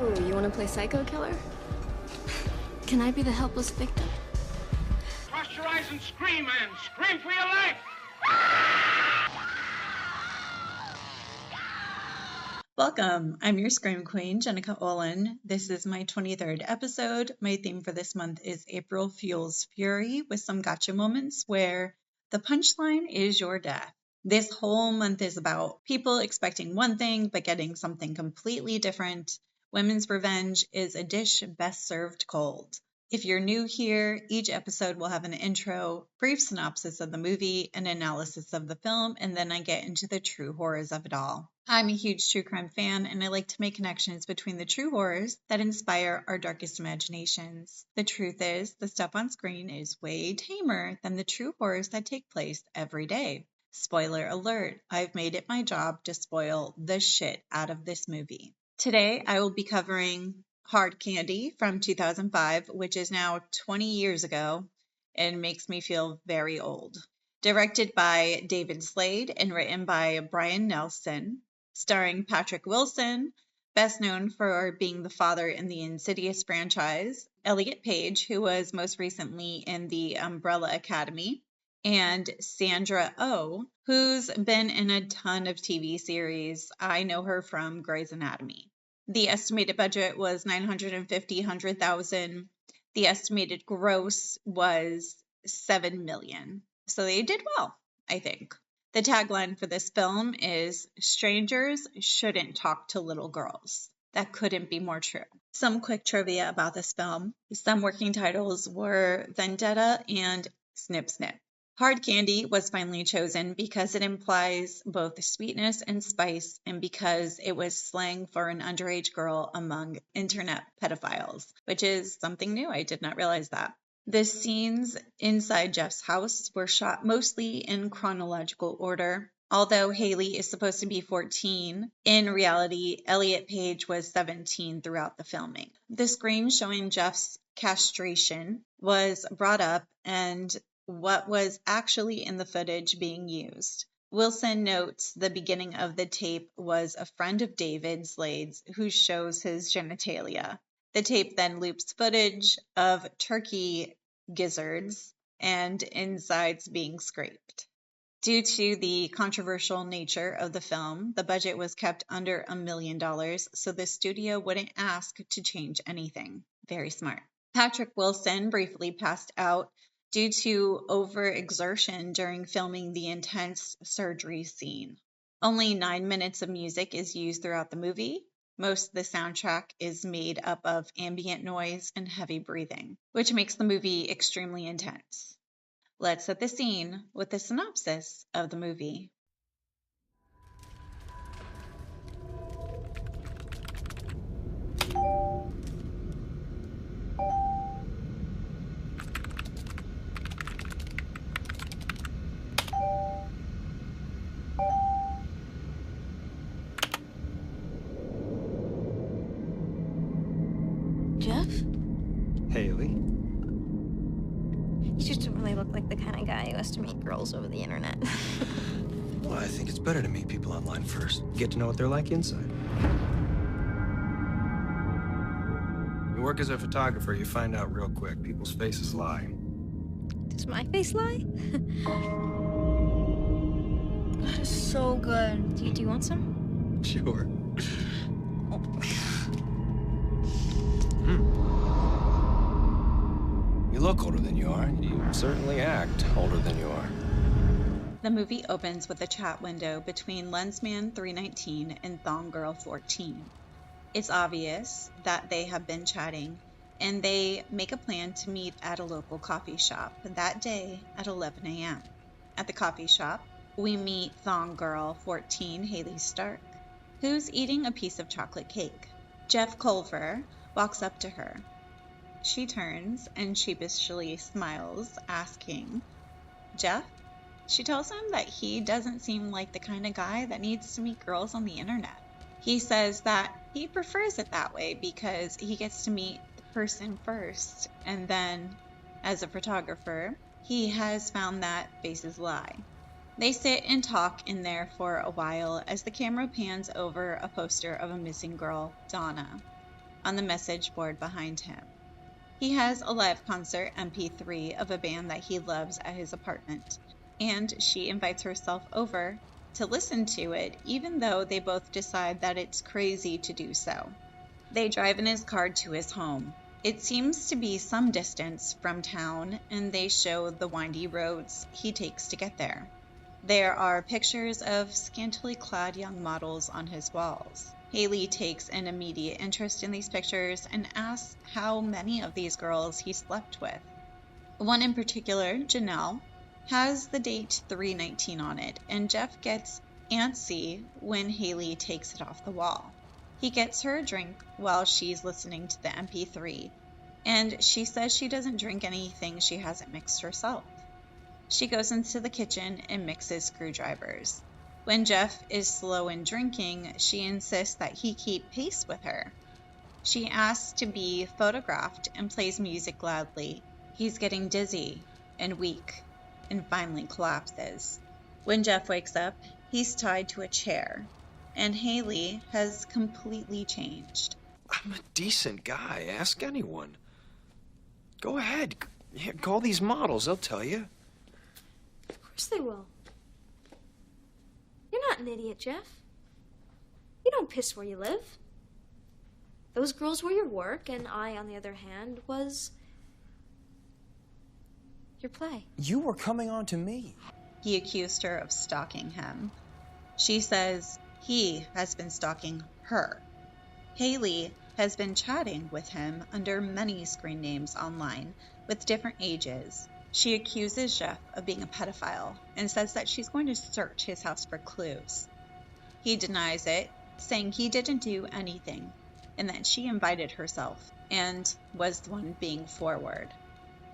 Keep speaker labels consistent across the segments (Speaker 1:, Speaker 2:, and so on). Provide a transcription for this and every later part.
Speaker 1: Oh, you want to play psycho killer? Can I be the helpless victim?
Speaker 2: Cross your eyes and scream, man. Scream for your life.
Speaker 3: Welcome. I'm your Scream Queen, Jenica Olin. This is my 23rd episode. My theme for this month is April Fuels Fury, with some gotcha moments where the punchline is your death. This whole month is about people expecting one thing but getting something completely different. Women's revenge is a dish best served cold. If you're new here, each episode will have an intro, brief synopsis of the movie, an analysis of the film, and then I get into the true horrors of it all. I'm a huge true crime fan, and I like to make connections between the true horrors that inspire our darkest imaginations. The truth is, the stuff on screen is way tamer than the true horrors that take place every day. Spoiler alert, I've made it my job to spoil the shit out of this movie. Today, I will be covering Hard Candy from 2005, which is now 20 years ago and makes me feel very old. Directed by David Slade and written by Brian Nelson, starring Patrick Wilson, best known for being the father in the Insidious franchise, Elliot Page, who was most recently in the Umbrella Academy, and Sandra Oh, who's been in a ton of TV series. I know her from Grey's Anatomy. The estimated budget was $950,000. The estimated gross was $7 million. So they did well, I think. The tagline for this film is, "Strangers shouldn't talk to little girls." That couldn't be more true. Some quick trivia about this film. Some working titles were Vendetta and Snip Snip. Hard Candy was finally chosen because it implies both sweetness and spice, and because it was slang for an underage girl among internet pedophiles, which is something new. I did not realize that. The scenes inside Jeff's house were shot mostly in chronological order. Although Hayley is supposed to be 14, in reality, Elliot Page was 17 throughout the filming. The screen showing Jeff's castration was brought up, and what was actually in the footage being used. Wilson notes the beginning of the tape was a friend of David Slade's who shows his genitalia. The tape then loops footage of turkey gizzards and insides being scraped. Due to the controversial nature of the film, the budget was kept under $1 million, so the studio wouldn't ask to change anything. Very smart. Patrick Wilson briefly passed out due to overexertion during filming the intense surgery scene. Only 9 minutes of music is used throughout the movie. Most of the soundtrack is made up of ambient noise and heavy breathing, which makes the movie extremely intense. Let's set the scene with a synopsis of the movie.
Speaker 1: Jeff?
Speaker 4: Hayley?
Speaker 5: He just doesn't really look like the kind of guy who has to meet girls over the internet.
Speaker 4: Well, I think it's better to meet people online first. Get to know what they're like inside. You work as a photographer, you find out real quick. People's faces lie.
Speaker 5: Does my face lie?
Speaker 1: That is so good.
Speaker 5: Do you want some?
Speaker 4: Sure. You look older than you are. You certainly act older than you are.
Speaker 3: The movie opens with a chat window between Lensman 319 and Thong Girl 14. It's obvious that they have been chatting, and they make a plan to meet at a local coffee shop that day at 11 a.m. At the coffee shop, we meet Thong Girl 14, Hayley Stark, who's eating a piece of chocolate cake. Jeff Culver walks up to her. She turns and sheepishly smiles, asking, "Jeff?" She tells him that he doesn't seem like the kind of guy that needs to meet girls on the internet. He says that he prefers it that way because he gets to meet the person first, and then, as a photographer, he has found that faces lie. They sit and talk in there for a while as the camera pans over a poster of a missing girl, Donna. on the message board behind him. He has a live concert MP3 of a band that he loves at his apartment, and she invites herself over to listen to it, even though they both decide that it's crazy to do so. They drive in his car to his home. It seems to be some distance from town, and they show the windy roads he takes to get there. There are pictures of scantily clad young models on his walls. Hayley takes an immediate interest in these pictures and asks how many of these girls he slept with. One in particular, Janelle, has the date 3/19 on it, and Jeff gets antsy when Hayley takes it off the wall. He gets her a drink while she's listening to the MP3, and she says she doesn't drink anything she hasn't mixed herself. She goes into the kitchen and mixes screwdrivers. When Jeff is slow in drinking, she insists that he keep pace with her. She asks to be photographed and plays music loudly. He's getting dizzy and weak and finally collapses. When Jeff wakes up, he's tied to a chair, and Hayley has completely changed.
Speaker 4: I'm a decent guy. Ask anyone. Go ahead. Call these models. They'll tell you.
Speaker 6: Of course they will. You're not an idiot, Jeff. You don't piss where you live. Those girls were your work, and I, on the other hand, was your play.
Speaker 7: You were coming on to me.
Speaker 3: He accused her of stalking him. She says he has been stalking her. Hayley has been chatting with him under many screen names online with different ages. She accuses Jeff of being a pedophile and says that she's going to search his house for clues. He denies it, saying he didn't do anything and that she invited herself and was the one being forward.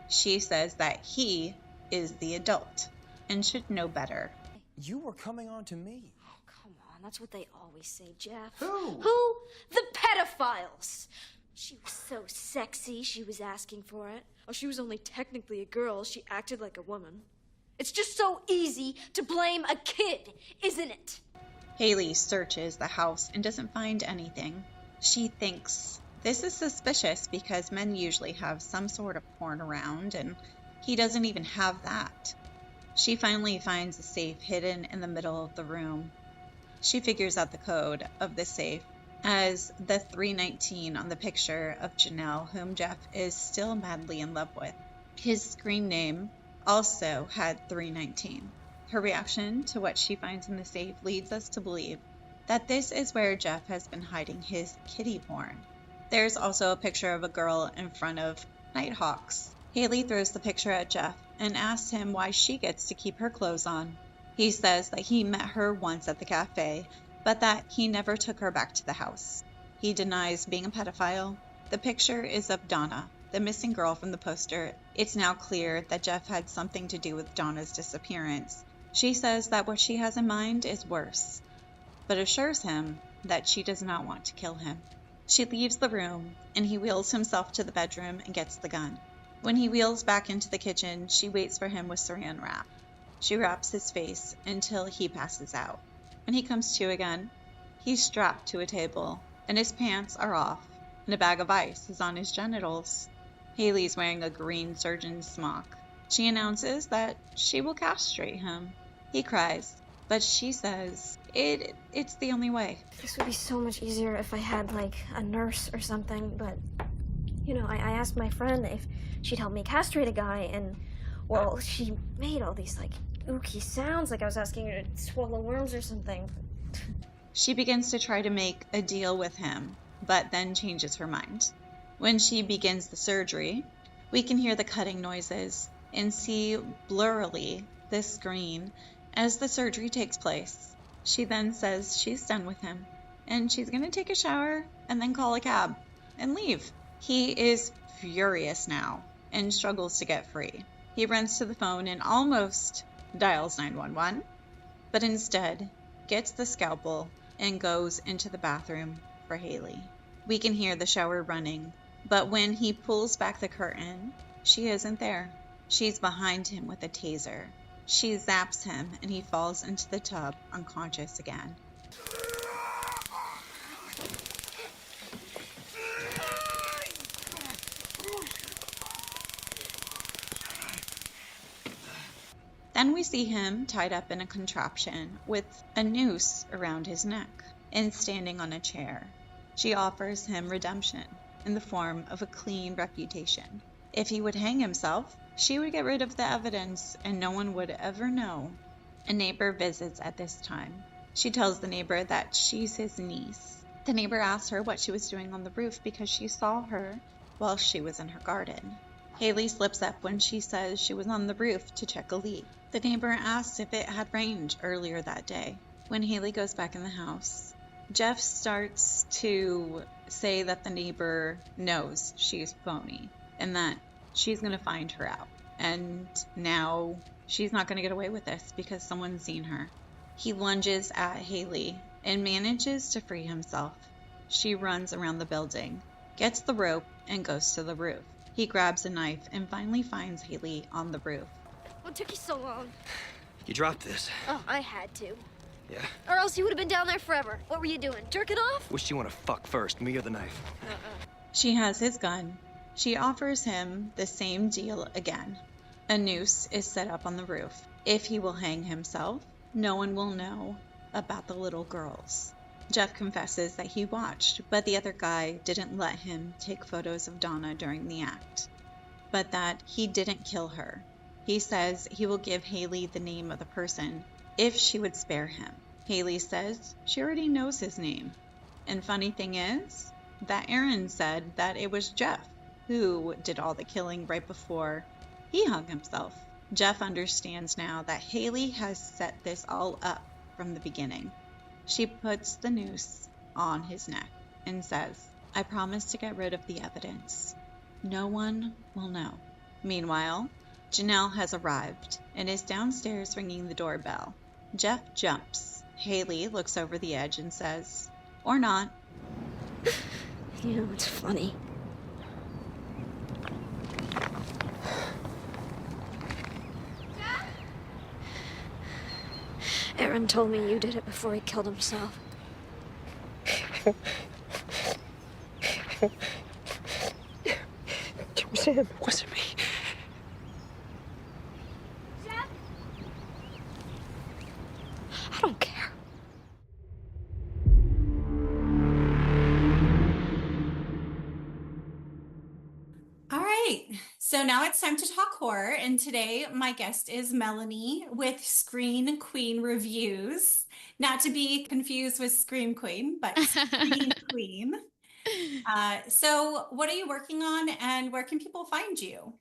Speaker 3: She says that he is the adult and should know better.
Speaker 7: You were coming on to me.
Speaker 6: Oh, come on. That's what they always say, Jeff.
Speaker 7: Who?
Speaker 6: Who? The pedophiles. She was so sexy, she was asking for it. Oh, she was only technically a girl. She acted like a woman. It's just so easy to blame a kid, isn't it?
Speaker 3: Hayley searches the house and doesn't find anything. She thinks this is suspicious because men usually have some sort of porn around, and he doesn't even have that. She finally finds a safe hidden in the middle of the room. She figures out the code of the safe as the 319 on the picture of Janelle, whom Jeff is still madly in love with. His screen name also had 319. Her reaction to what she finds in the safe leads us to believe that this is where Jeff has been hiding his kiddie porn. There's also a picture of a girl in front of Nighthawks. Hayley throws the picture at Jeff and asks him why she gets to keep her clothes on. He says that he met her once at the cafe, but that he never took her back to the house. He denies being a pedophile. The picture is of Donna, the missing girl from the poster. It's now clear that Jeff had something to do with Donna's disappearance. She says that what she has in mind is worse, but assures him that she does not want to kill him. She leaves the room, and he wheels himself to the bedroom and gets the gun. When he wheels back into the kitchen, she waits for him with saran wrap. She wraps his face until he passes out. When he comes to again, he's strapped to a table, and his pants are off, and a bag of ice is on his genitals. Hayley's wearing a green surgeon's smock. She announces that she will castrate him. He cries, but she says it's the only way.
Speaker 6: This would be so much easier if I had, like, a nurse or something, but, you know, I asked my friend if she'd help me castrate a guy, and, well, she made all these, like, ooky sounds, like I was asking her to swallow worms or something.
Speaker 3: She begins to try to make a deal with him, but then changes her mind. When she begins the surgery, we can hear the cutting noises and see blurrily the screen as the surgery takes place. She then says she's done with him, and she's going to take a shower and then call a cab and leave. He is furious now and struggles to get free. He runs to the phone and almost dials 911, but instead gets the scalpel and goes into the bathroom for Hayley. We can hear the shower running, but when he pulls back the curtain, she isn't there. She's behind him with a taser. She zaps him and he falls into the tub unconscious again. Then we see him tied up in a contraption with a noose around his neck and standing on a chair. She offers him redemption in the form of a clean reputation. If he would hang himself, she would get rid of the evidence and no one would ever know. A neighbor visits at this time. She tells the neighbor that she's his niece. The neighbor asks her what she was doing on the roof because she saw her while she was in her garden. Hayley slips up when she says she was on the roof to check a leak. The neighbor asks if it had rained earlier that day. When Hayley goes back in the house, Jeff starts to say that the neighbor knows she's phony and that she's going to find her out. And now she's not going to get away with this because someone's seen her. He lunges at Hayley and manages to free himself. She runs around the building, gets the rope, and goes to the roof. He grabs a knife and finally finds Hayley on the roof.
Speaker 6: What took you so long?
Speaker 4: You dropped this.
Speaker 6: Oh, I had to.
Speaker 4: Yeah.
Speaker 6: Or else you would have been down there forever. What were you doing? Jerking off?
Speaker 4: Which do you want to fuck first, me or the knife?
Speaker 3: She has his gun. She offers him the same deal again. A noose is set up on the roof. If he will hang himself, no one will know about the little girls. Jeff confesses that he watched, but the other guy didn't let him take photos of Donna during the act, but that he didn't kill her. He says he will give Hayley the name of the person if she would spare him. Hayley says she already knows his name. And funny thing is that Aaron said that it was Jeff who did all the killing right before he hung himself. Jeff understands now that Hayley has set this all up from the beginning. She puts the noose on his neck and says, "I promise to get rid of the evidence. No one will know." Meanwhile, Janelle has arrived and is downstairs ringing the doorbell. Jeff jumps. Hayley looks over the edge and says, "Or not."
Speaker 6: You know, it's funny. Aaron told me you did it before he killed himself.
Speaker 4: It was him. It wasn't me.
Speaker 6: I don't care.
Speaker 3: All right, so now it's time to talk horror, and today my guest is Melanie with Screen Queen Reviews. Not to be confused with Scream Queen, but Screen Queen. So what are you working on, and where can people find you?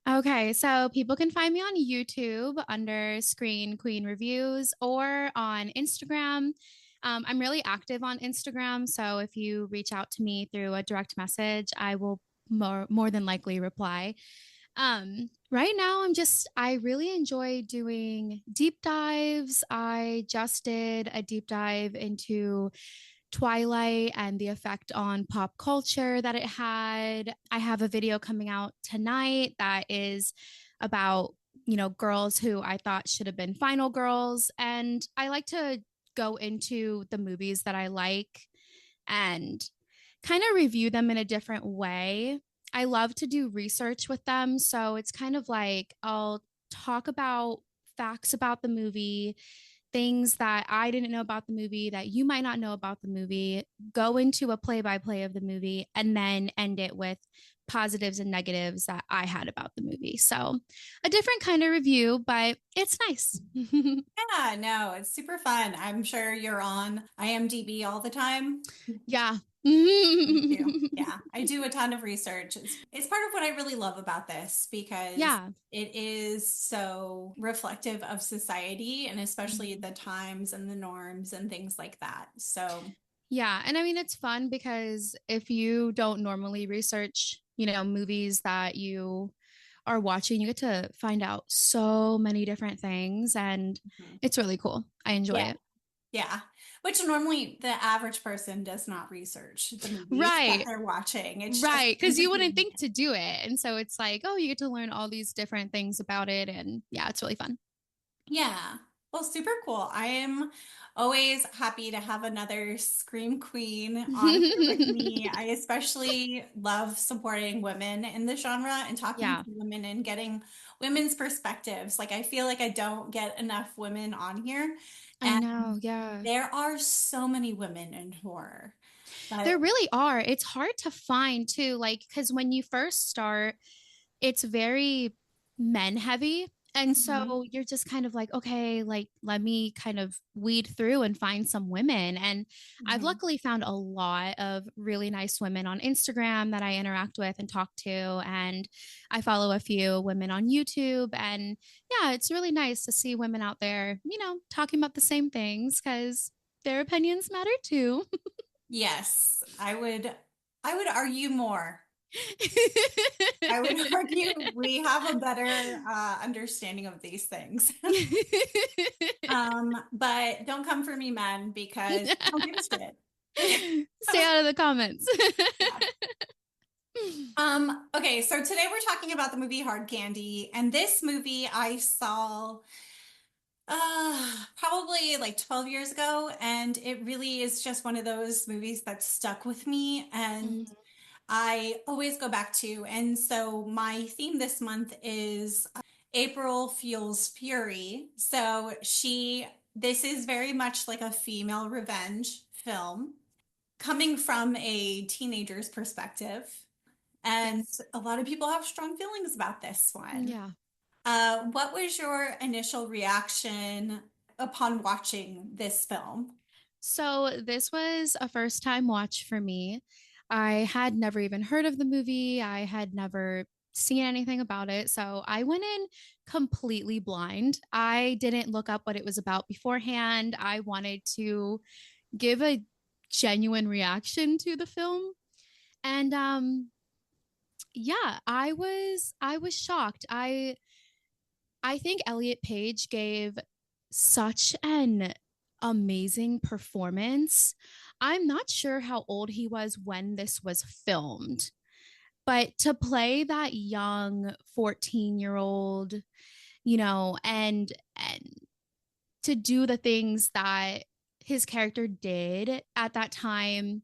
Speaker 8: Okay, so people can find me on YouTube under Screen Queen Reviews or on Instagram. I'm really active on Instagram, so if you reach out to me through a direct message, I will more than likely reply. Right now, I really enjoy doing deep dives. I just did a deep dive into Twilight and the effect on pop culture that it had. I have a video coming out tonight that is about, girls who I thought should have been final girls. And I like to go into the movies that I like and kind of review them in a different way. I love to do research with them. So it's kind of like I'll talk about facts about the movie, things that I didn't know about the movie that you might not know about the movie, go into a play-by-play of the movie, and then end it with positives and negatives that I had about the movie. So a different kind of review, but it's nice.
Speaker 3: Yeah, no, it's super fun. I'm sure you're on IMDb all the time.
Speaker 8: Yeah.
Speaker 3: Me too. Yeah, I do a ton of research. It's part of what I really love about this because it is so reflective of society and especially the times and the norms and things like that. So
Speaker 8: yeah, and I mean it's fun because if you don't normally research, movies that you are watching, you get to find out so many different things and it's really cool. I enjoy it.
Speaker 3: Yeah. Which normally the average person does not research the movies that they're watching. It's
Speaker 8: right. Because you wouldn't think to do it. And so it's like, oh, you get to learn all these different things about it. And yeah, it's really fun.
Speaker 3: Yeah. Well, super cool. I am always happy to have another Scream Queen on here with me. I especially love supporting women in the genre and talking to women and getting
Speaker 9: women's perspectives. Like, I feel like I don't get enough women on here.
Speaker 8: I
Speaker 9: And
Speaker 8: know, yeah.
Speaker 9: there are so many women in horror.
Speaker 8: There
Speaker 9: But
Speaker 8: really are. It's hard to find too, like, because when you first start, it's very men heavy. And
Speaker 9: Mhm.
Speaker 8: so you're just kind of like, okay, like, let me kind of weed through and find some women. And I've
Speaker 9: Mhm.
Speaker 8: luckily found a lot of really nice women on Instagram that I interact with and talk to. And I follow a few women on YouTube. And yeah, it's really nice to see women out there, talking about the same things because their opinions matter too.
Speaker 9: Yes, I would argue more. I would argue we have a better understanding of these things. But don't come for me, men, because I don't give a shit.
Speaker 8: Stay out of the comments.
Speaker 9: Yeah. Okay, so today we're talking about the movie Hard Candy, and this movie I saw probably like 12 years ago, and it really is just one of those movies that stuck with me and
Speaker 8: Mhm.
Speaker 9: I always go back to. And so my theme this month is April Fuels Fury. So this is very much like a female revenge film coming from a teenager's perspective. And
Speaker 8: Yes.
Speaker 9: a lot of people have strong feelings about this one.
Speaker 8: Yeah.
Speaker 9: What was your initial reaction upon watching this film?
Speaker 8: So this was a first time watch for me. I had never even heard of the movie. I had never seen anything about it. So I went in completely blind. I didn't look up what it was about beforehand. I wanted to give a genuine reaction to the film. And yeah, I was shocked. I think Elliot Page gave such an amazing performance. I'm not sure how old he was when this was filmed, but to play that young 14-year-old, and to do the things that his character did at that time,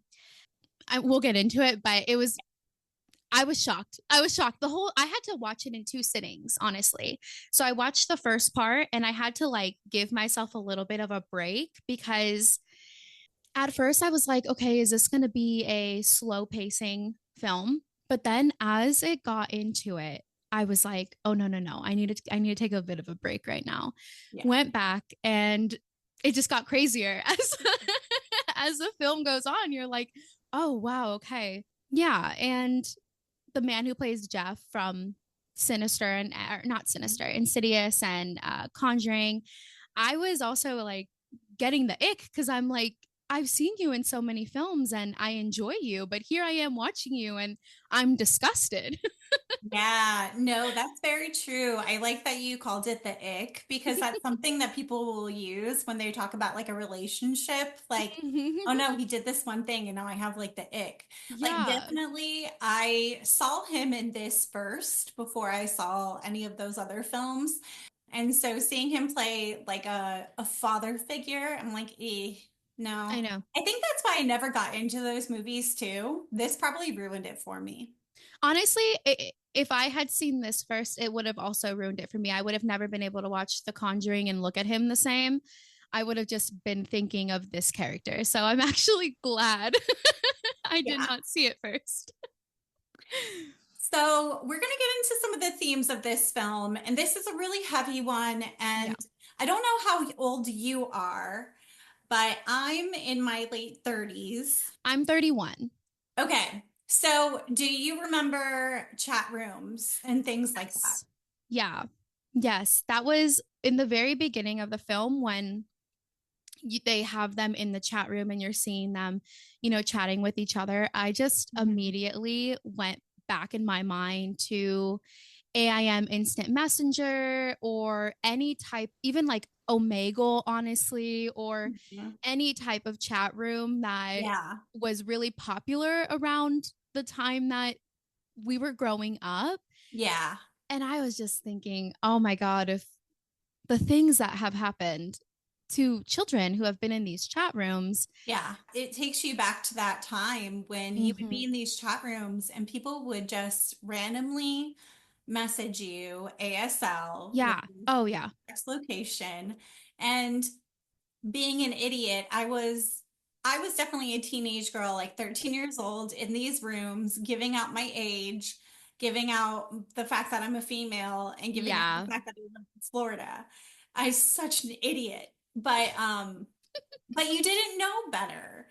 Speaker 8: we'll get into it, but I was shocked. I was shocked. I had to watch it in two sittings, honestly. So I watched the first part and I had to like give myself a little bit of a break because at first I was like, okay, is this going to be a slow pacing film? But then as it got into it, I was like, oh no, no, no. I need to take a bit of a break right now.
Speaker 9: Yeah.
Speaker 8: Went back and it just got crazier as as the film goes on. You're like, oh wow, okay. Yeah, and the man who plays Jeff from Sinister and not Sinister, Insidious and Conjuring, I was also like getting the ick because I'm like, I've seen you in so many films and I enjoy you, but here I am watching you and I'm disgusted.
Speaker 9: Yeah, no, that's very true. I like that you called it the ick because that's something that people will use when they talk about like a relationship. Like, oh no, he did this one thing and now I have like the ick. Like,
Speaker 8: Yeah,
Speaker 9: definitely, I saw him in this first before I saw any of those other films. And so seeing him play like a father figure, I'm like, no.
Speaker 8: I know.
Speaker 9: I think that's why I never got into those movies too. This probably ruined it for me.
Speaker 8: Honestly, if I had seen this first, it would have also ruined it for me. I would have never been able to watch The Conjuring and look at him the same. I would have just been thinking of this character. So I'm actually glad I did
Speaker 9: Yeah.
Speaker 8: not see it first.
Speaker 9: So we're going to get into some of the themes of this film, and this is a really heavy one.
Speaker 8: Yeah.
Speaker 9: And I don't know how old you are, but I'm in my late 30s.
Speaker 8: I'm 31.
Speaker 9: Okay. So do you remember chat rooms and things like that?
Speaker 8: Yes. Yeah. Yes. That was in the very beginning of the film when they have them in the chat room and you're seeing them, chatting with each other. I just
Speaker 9: Mhm.
Speaker 8: immediately went back in my mind to AIM Instant Messenger or any type, even like Omegle, honestly, or
Speaker 9: Mhm.
Speaker 8: any type of chat room that
Speaker 9: Yeah.
Speaker 8: was really popular around the time that we were growing up.
Speaker 9: Yeah.
Speaker 8: And I was just thinking, oh my God, if the things that have happened to children who have been in these chat rooms.
Speaker 9: Yeah. It takes you back to that time when you would be
Speaker 8: Mhm.
Speaker 9: in these chat rooms and people would just randomly message you ASL with
Speaker 8: Yeah. Oh, yeah.
Speaker 9: text location. And being an idiot, I was definitely a teenage girl, like 13 years old in these rooms, giving out my age, giving out the fact that I'm a female, and giving out
Speaker 8: Yeah.
Speaker 9: the fact that I live in Florida. I'm such an idiot. But you didn't know better.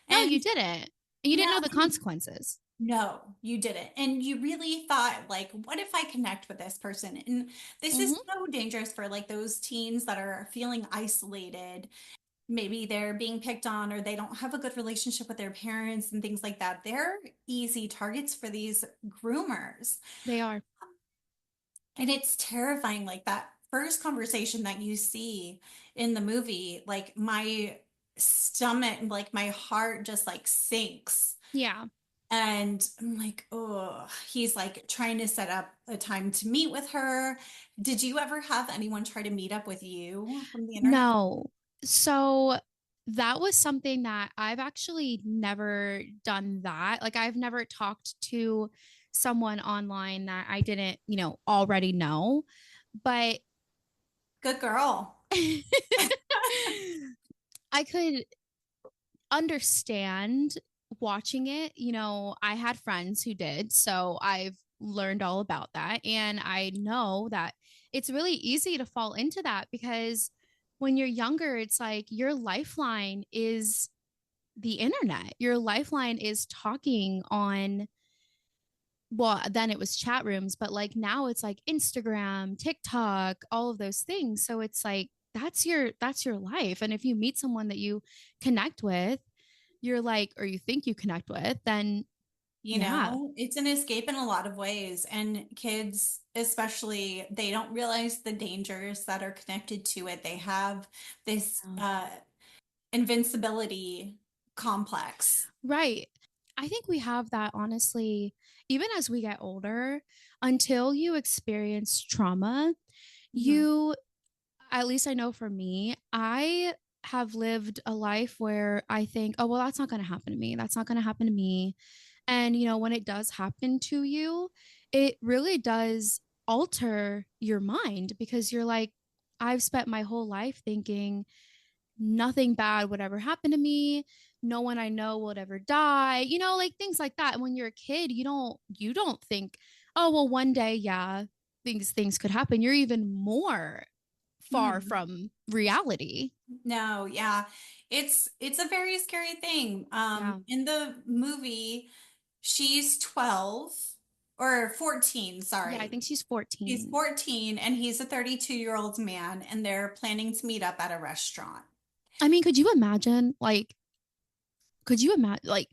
Speaker 8: No,
Speaker 9: And
Speaker 8: you didn't. You
Speaker 9: no,
Speaker 8: didn't know the consequences.
Speaker 9: no, you didn't. And you really thought, like, what if I connect with this person? And this is
Speaker 8: Hmm.
Speaker 9: so dangerous for like those teens that are feeling isolated. Maybe they're being picked on or they don't have a good relationship with their parents and things like that. They're easy targets for these groomers.
Speaker 8: They are.
Speaker 9: And it's terrifying. Like that first conversation that you see in the movie, like my stomach, like my heart just like sinks.
Speaker 8: Yeah.
Speaker 9: And I'm like, oh, he's like trying to set up a time to meet with her. Did you ever have anyone try to meet up with you from the internet?
Speaker 8: No. So that was something that I've actually never done that. Like I've never talked to someone online that I didn't, already know. But
Speaker 9: Good girl.
Speaker 8: I could understand watching it. I had friends who did, so I've learned all about that. And I know that it's really easy to fall into that because when you're younger, it's like your lifeline is the internet. Your lifeline is talking on, well, then it was chat rooms, but like now it's like Instagram, TikTok, all of those things. So it's like that's your life. And if you meet someone that you connect with, you're like, or you think you connect with, then
Speaker 9: You
Speaker 8: yeah.
Speaker 9: know, it's an escape in a lot of ways. And kids, especially, they don't realize the dangers that are connected to it. They have this invincibility complex.
Speaker 8: Right. I think we have that honestly, even as we get older, until you experience trauma,
Speaker 9: Mhm.
Speaker 8: you, at least I know for me, I have lived a life where I think, oh, well, that's not going to happen to me. That's not going to happen to me. And, when it does happen to you, it really does alter your mind because you're like, I've spent my whole life thinking nothing bad would ever happen to me. No one I know would ever die, like things like that. And when you're a kid, you don't think, oh, well, one day, yeah, things could happen. You're even more far
Speaker 9: Mhm.
Speaker 8: from reality.
Speaker 9: No, yeah. It's a very scary thing.
Speaker 8: Yeah.
Speaker 9: In the movie, she's 12 or 14,
Speaker 8: Yeah, I
Speaker 9: sorry.
Speaker 8: think she's
Speaker 9: He's
Speaker 8: 14.
Speaker 9: 14 and he's a 32-year-old man, and they're planning to meet up at a restaurant.
Speaker 8: I mean, could you imagine? Like, could you imagine? Like,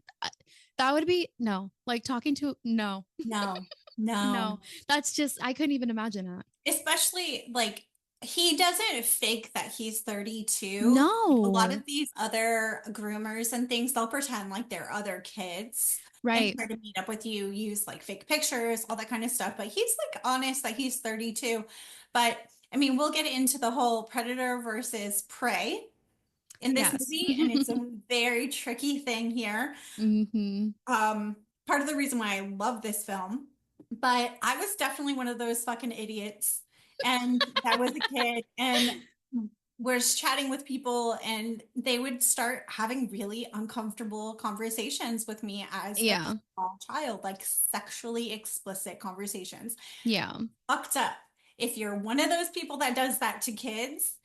Speaker 8: that would be no. Like talking to no,
Speaker 9: No, no.
Speaker 8: no. That's just I couldn't even imagine that.
Speaker 9: Especially like he doesn't fake that he's 32. Like, a lot
Speaker 8: No.
Speaker 9: of these other groomers and things, they'll pretend like they're other kids and
Speaker 8: Right.
Speaker 9: try to meet up with you, use like fake pictures, all that kind of stuff. But he's like honest that he's 32. But I mean, we'll get into the whole predator versus prey in this
Speaker 8: Yes.
Speaker 9: movie, and it's a very tricky thing here.
Speaker 8: Hmm.
Speaker 9: Part of the reason why I love this film, but I was definitely one of those fucking idiots. And that was a kid and was chatting with people, and they would start having really uncomfortable conversations with me as a
Speaker 8: Yeah.
Speaker 9: small child, like sexually explicit conversations.
Speaker 8: Yeah.
Speaker 9: Fucked up. If you're one of those people that does that to kids,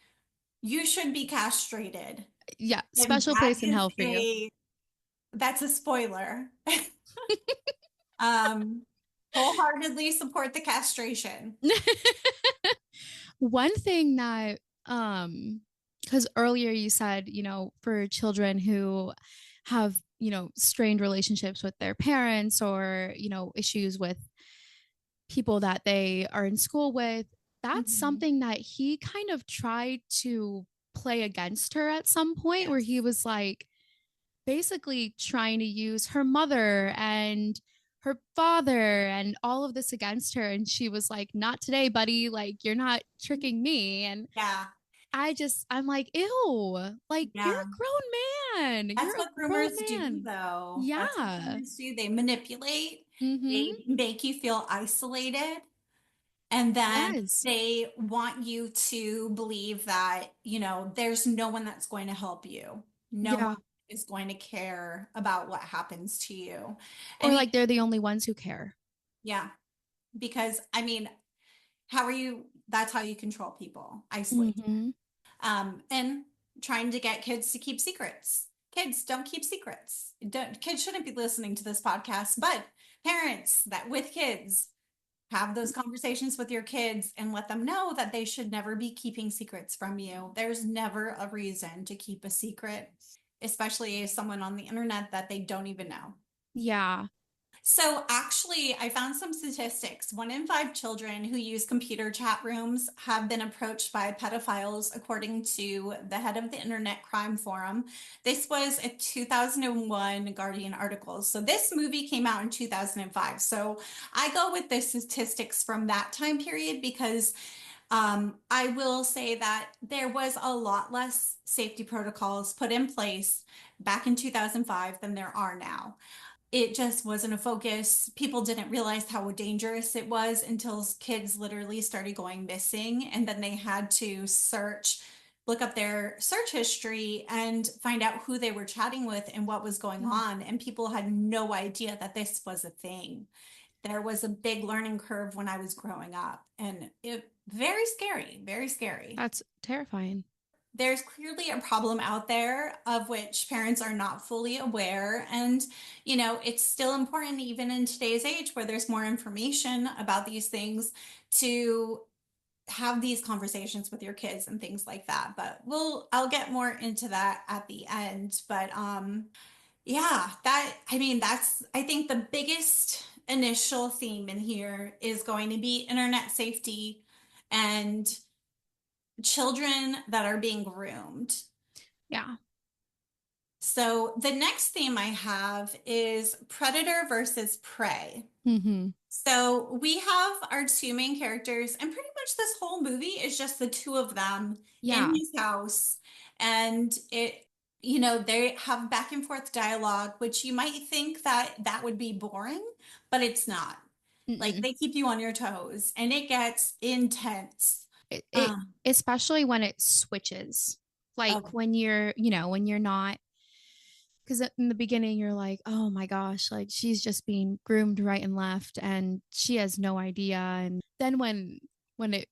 Speaker 9: you should be castrated.
Speaker 8: Yeah.
Speaker 9: And
Speaker 8: Special place in hell for you.
Speaker 9: that's a spoiler. Um, wholeheartedly support the castration.
Speaker 8: One thing that because earlier you said, for children who have, strained relationships with their parents or, issues with people that they are in school with, that's
Speaker 9: Mhm.
Speaker 8: something that he kind of tried to play against her at some point where he
Speaker 9: Yes.
Speaker 8: was like basically trying to use her mother and her father and all of this against her. And she was like, not today, buddy. Like, you're not tricking me. And
Speaker 9: Yeah.
Speaker 8: I'm like, ew, like, you're
Speaker 9: Yeah.
Speaker 8: a grown man. You're
Speaker 9: That's
Speaker 8: a
Speaker 9: what
Speaker 8: grown
Speaker 9: groomers do,
Speaker 8: man.
Speaker 9: though. That's what
Speaker 8: Yeah.
Speaker 9: groomers do. They manipulate,
Speaker 8: Mm-hmm.
Speaker 9: they make you feel isolated. And then
Speaker 8: Yes.
Speaker 9: they want you to believe that, there's no one that's going to help you. No one
Speaker 8: Yeah.
Speaker 9: is going to care about what happens to you. I
Speaker 8: Or
Speaker 9: mean,
Speaker 8: like they're the only ones who care.
Speaker 9: yeah, because I mean, how are you? That's how you control people, isolate.
Speaker 8: Mm-hmm.
Speaker 9: And trying to get kids to keep secrets. Kids don't keep secrets. Kids shouldn't be listening to this podcast, but parents that with kids have those conversations with your kids and let them know that they should never be keeping secrets from you. There's never a reason to keep a secret, especially someone on the internet that they don't even know.
Speaker 8: Yeah.
Speaker 9: So, actually, I found some statistics. 1 in 5 children who use computer chat rooms have been approached by pedophiles, according to the head of the Internet Crime Forum. This was a 2001 Guardian article. So, this movie came out in 2005. So, I go with the statistics from that time period because I will say that there was a lot less safety protocols put in place back in 2005 than there are now. It just wasn't a focus. People didn't realize how dangerous it was until kids literally started going missing. And then they had to look up their search history and find out who they were chatting with and what was going on. And people had no idea that this was a thing. There was a big learning curve when I was growing up, and it very scary, very scary.
Speaker 8: That's terrifying.
Speaker 9: There's clearly a problem out there of which parents are not fully aware. And, it's still important, even in today's age where there's more information about these things, to have these conversations with your kids and things like that. But I'll get more into that at the end. But, yeah, I think the biggest initial theme in here is going to be internet safety and children that are being groomed.
Speaker 8: Yeah.
Speaker 9: So the next theme I have is predator versus prey.
Speaker 8: Mm-hmm.
Speaker 9: So we have our 2 main characters, and pretty much this whole movie is just the 2 of them
Speaker 8: Yeah.
Speaker 9: in his house. And they have back and forth dialogue, which you might think that would be boring, but it's not. Like,
Speaker 8: Mm-mm.
Speaker 9: they keep you on your toes, and it gets intense.
Speaker 8: It especially when it switches, like
Speaker 9: Oh,
Speaker 8: when you're not, because in the beginning you're like, oh my gosh, like she's just being groomed right and left and she has no idea. And then when it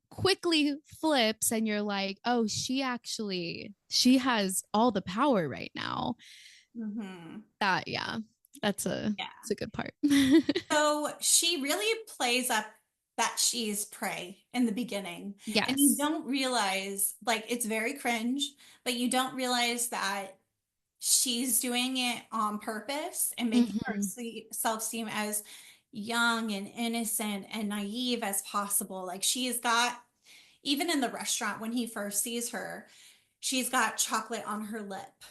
Speaker 8: quickly flips and you're like, oh, she has all the power right now.
Speaker 9: mhm.
Speaker 8: That's a
Speaker 9: Yeah.
Speaker 8: it's a good part.
Speaker 9: So she really plays up that she's prey in the beginning. And you
Speaker 8: Yes.
Speaker 9: don't realize, like, it's very cringe, but you don't realize that she's doing it on purpose and making
Speaker 8: Mm-hmm.
Speaker 9: herself seem as young and innocent and naive as possible. Like, she's got, even in the restaurant when he first sees her, she's got chocolate on her lip.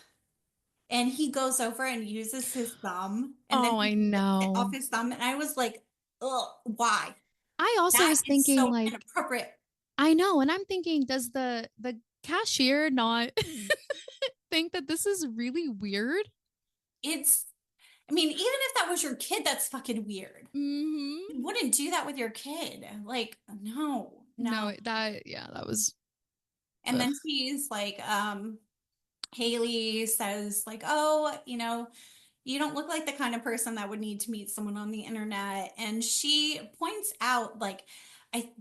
Speaker 9: And he goes over and uses his thumb, and then
Speaker 8: Oh, I
Speaker 9: he licks it off
Speaker 8: know.
Speaker 9: his thumb. And I was like, ugh, why?
Speaker 8: I also
Speaker 9: That
Speaker 8: was
Speaker 9: is
Speaker 8: thinking,
Speaker 9: so
Speaker 8: like,
Speaker 9: inappropriate.
Speaker 8: I know, and I'm thinking, does the cashier not think that this is really weird?
Speaker 9: I mean, even if that was your kid, that's fucking weird.
Speaker 8: Mm-hmm.
Speaker 9: You wouldn't do that with your kid. Like, no, no.
Speaker 8: No, that was.
Speaker 9: And
Speaker 8: Ugh.
Speaker 9: then he's like, Hayley says, like, oh, you don't look like the kind of person that would need to meet someone on the internet. And she points out, like, I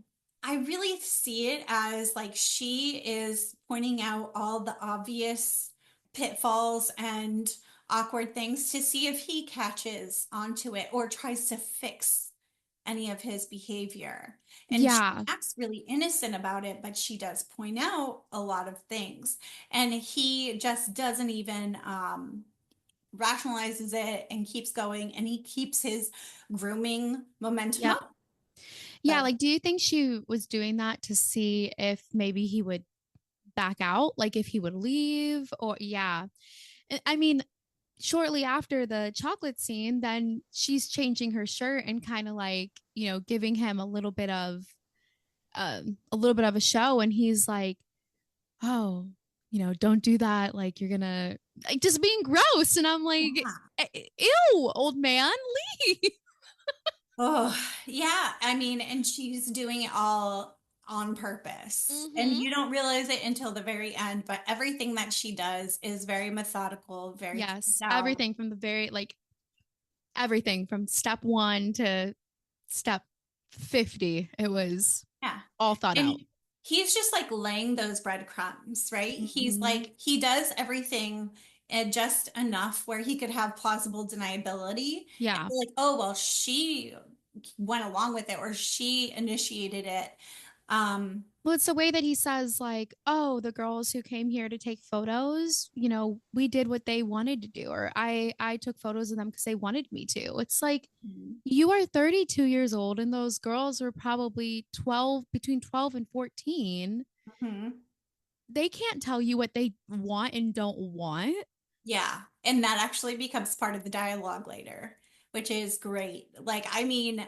Speaker 9: I really see it as like she is pointing out all the obvious pitfalls and awkward things to see if he catches onto it or tries to fix any of his behavior. And she
Speaker 8: Yeah.
Speaker 9: acts really innocent about it, but she does point out a lot of things. And he just doesn't even rationalizes it and keeps going, and he keeps his grooming momentum
Speaker 8: Yep.
Speaker 9: up.
Speaker 8: Yeah,
Speaker 9: So,
Speaker 8: like, do you think she was doing that to see if maybe he would back out, like if he would leave? Or yeah. I mean, shortly after the chocolate scene, then she's changing her shirt and kind of like, giving him a little bit of a show, and he's like, oh, don't do that, like you're gonna, like, just being gross. And I'm like,
Speaker 9: yeah.
Speaker 8: ew, old man, leave.
Speaker 9: Oh, yeah. I mean, and she's doing it all on purpose. And
Speaker 8: Mm-hmm.
Speaker 9: you don't realize it until the very end, but everything that she does is very methodical, very
Speaker 8: Yes,
Speaker 9: planned out.
Speaker 8: everything from the very like everything from step 1 to step 50. It was
Speaker 9: Yeah.
Speaker 8: all thought
Speaker 9: And
Speaker 8: out.
Speaker 9: he's just like laying those breadcrumbs, right? He's
Speaker 8: Mhm.
Speaker 9: like, he does everything and just enough where he could have plausible deniability. And
Speaker 8: Yeah.
Speaker 9: be like, oh, well, she went along with it or she initiated it. Um,
Speaker 8: Well, it's the way that he says, like, oh, the girls who came here to take photos, we did what they wanted to do, or I took photos of them because they wanted me to. It's like you are 32 years old, and those girls were probably 12, between 12 and 14.
Speaker 9: mhm.
Speaker 8: They can't tell you what they want and don't want.
Speaker 9: Yeah. And that actually becomes part of the dialogue later, which is great. Like, I mean,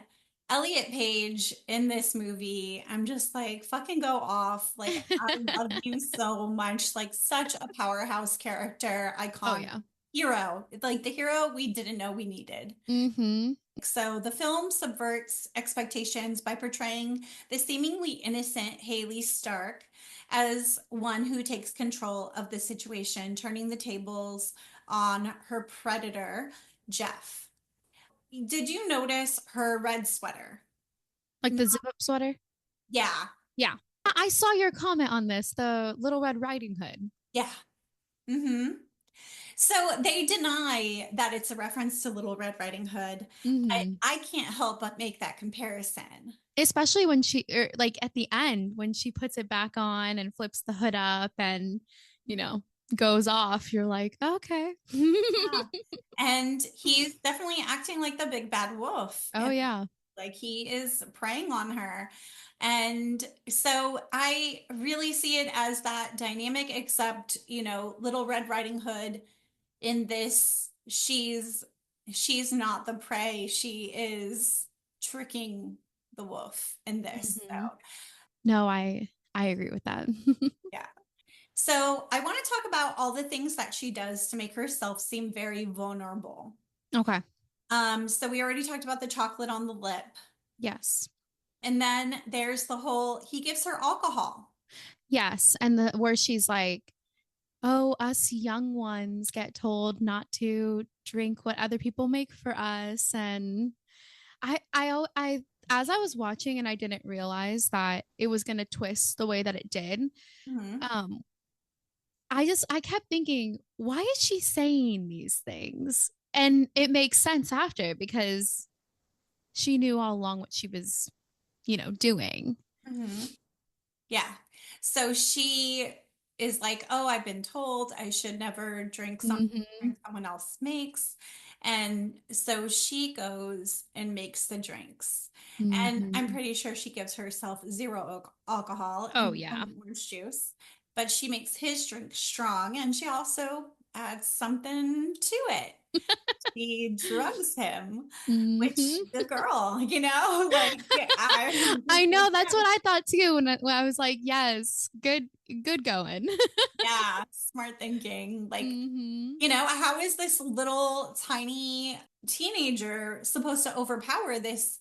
Speaker 9: Elliot Page in this movie, I'm just like, fucking go off. Like, I love you so much. Like, such a powerhouse character,
Speaker 8: Oh,
Speaker 9: icon,
Speaker 8: yeah.
Speaker 9: hero. Like, the hero we didn't know we needed.
Speaker 8: Mm-hmm.
Speaker 9: So the film subverts expectations by portraying the seemingly innocent Haley Stark as one who takes control of the situation, turning the tables on her predator, Jeff. Did you notice her red sweater?
Speaker 8: Like the zip up sweater.
Speaker 9: Yeah,
Speaker 8: Yeah. I saw your comment on this, the Little Red Riding Hood.
Speaker 9: yeah. Mm-hmm. So they deny that it's a reference to Little Red Riding Hood.
Speaker 8: Mm-hmm.
Speaker 9: I can't help but make that comparison.
Speaker 8: Especially when like at the end, when she puts it back on and flips the hood up and, you know, goes off, you're like, okay.
Speaker 9: Yeah. And he's definitely acting like the big bad wolf.
Speaker 8: Oh,
Speaker 9: And
Speaker 8: yeah.
Speaker 9: like he is preying on her. And so I really see it as that dynamic, except, Little Red Riding Hood in this, she's not the prey. She is tricking the wolf in this.
Speaker 8: Mhm.
Speaker 9: So
Speaker 8: No, I agree with that.
Speaker 9: yeah. So I want to talk about all the things that she does to make herself seem very vulnerable.
Speaker 8: Okay.
Speaker 9: So we already talked about the chocolate on the lip.
Speaker 8: Yes.
Speaker 9: And then there's the whole, he gives her alcohol.
Speaker 8: Yes. And the where she's like, oh, us young ones get told not to drink what other people make for us. And as I was watching and I didn't realize that it was going to twist the way that it did.
Speaker 9: Mhm.
Speaker 8: Um, I kept thinking, why is she saying these things? And it makes sense after because she knew all along what she was, doing.
Speaker 9: Mhm. Yeah. So she is like, oh, I've been told I should never
Speaker 8: Mm-hmm.
Speaker 9: drink someone else makes. And so she goes and makes the drinks. And I'm
Speaker 8: Mm-hmm.
Speaker 9: pretty sure she gives herself zero alcohol
Speaker 8: Oh,
Speaker 9: and
Speaker 8: yeah.
Speaker 9: some orange juice, but she makes his drink strong and she also adds something to it. She drugs him, which
Speaker 8: Mm-hmm.
Speaker 9: the girl, like I'm
Speaker 8: I
Speaker 9: just
Speaker 8: know
Speaker 9: like,
Speaker 8: that's
Speaker 9: yeah,
Speaker 8: what I thought too when I was like, yes, good going.
Speaker 9: yeah, smart thinking. Like,
Speaker 8: Mm-hmm.
Speaker 9: how is this little tiny teenager supposed to overpower this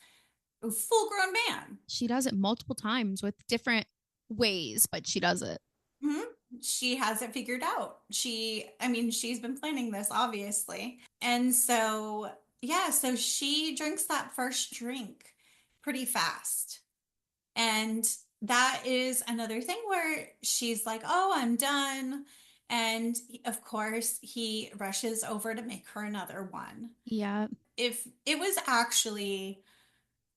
Speaker 9: full grown man?
Speaker 8: She does it multiple times with different ways, but she does it.
Speaker 9: Mhm. She has it figured out. I mean, she's been planning this, obviously. And so, yeah, so she drinks that first drink pretty fast. And that is another thing where she's like, oh, I'm done. And of course, he rushes over to make her another one.
Speaker 8: Yeah.
Speaker 9: If it was actually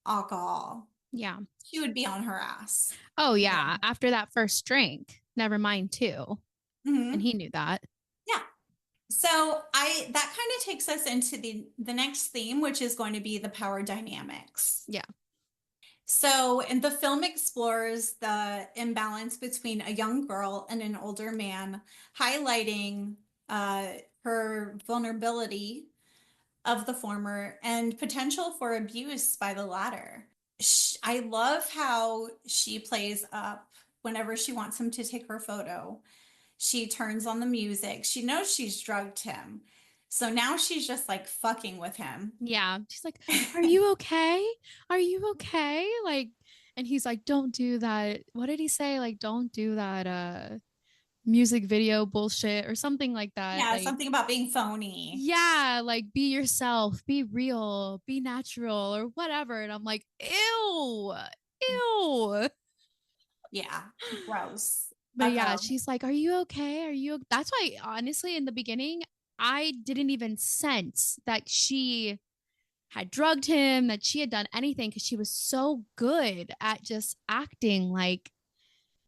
Speaker 9: alcohol,
Speaker 8: Yeah.
Speaker 9: she would be on her ass.
Speaker 8: Oh, yeah. After that first drink, never mind two. And
Speaker 9: Hmm.
Speaker 8: he knew that.
Speaker 9: Yeah. So that kind of takes us into the next theme, which is going to be the power dynamics.
Speaker 8: Yeah.
Speaker 9: So, and the film explores the imbalance between a young girl and an older man, highlighting uh, her vulnerability of the former and potential for abuse by the latter. I love how she plays up whenever she wants him to take her photo. She turns on the music. She knows she's drugged him. So now she's just like fucking with him.
Speaker 8: Yeah. She's like, "Are you okay? Are you okay?" Like, and he's like, "Don't do that." What did he say? Like, "Don't do that music video bullshit," or something like that.
Speaker 9: Yeah,
Speaker 8: Like,
Speaker 9: something about being phony.
Speaker 8: yeah, like be yourself, be real, be natural, or whatever. And I'm like, ew, ew.
Speaker 9: Yeah, gross.
Speaker 8: But yeah,
Speaker 9: Uh-oh.
Speaker 8: she's like, "Are you okay? Are you?" That's why, honestly, in the beginning, I didn't even sense that she had drugged him, that she had done anything, because she was so good at just acting like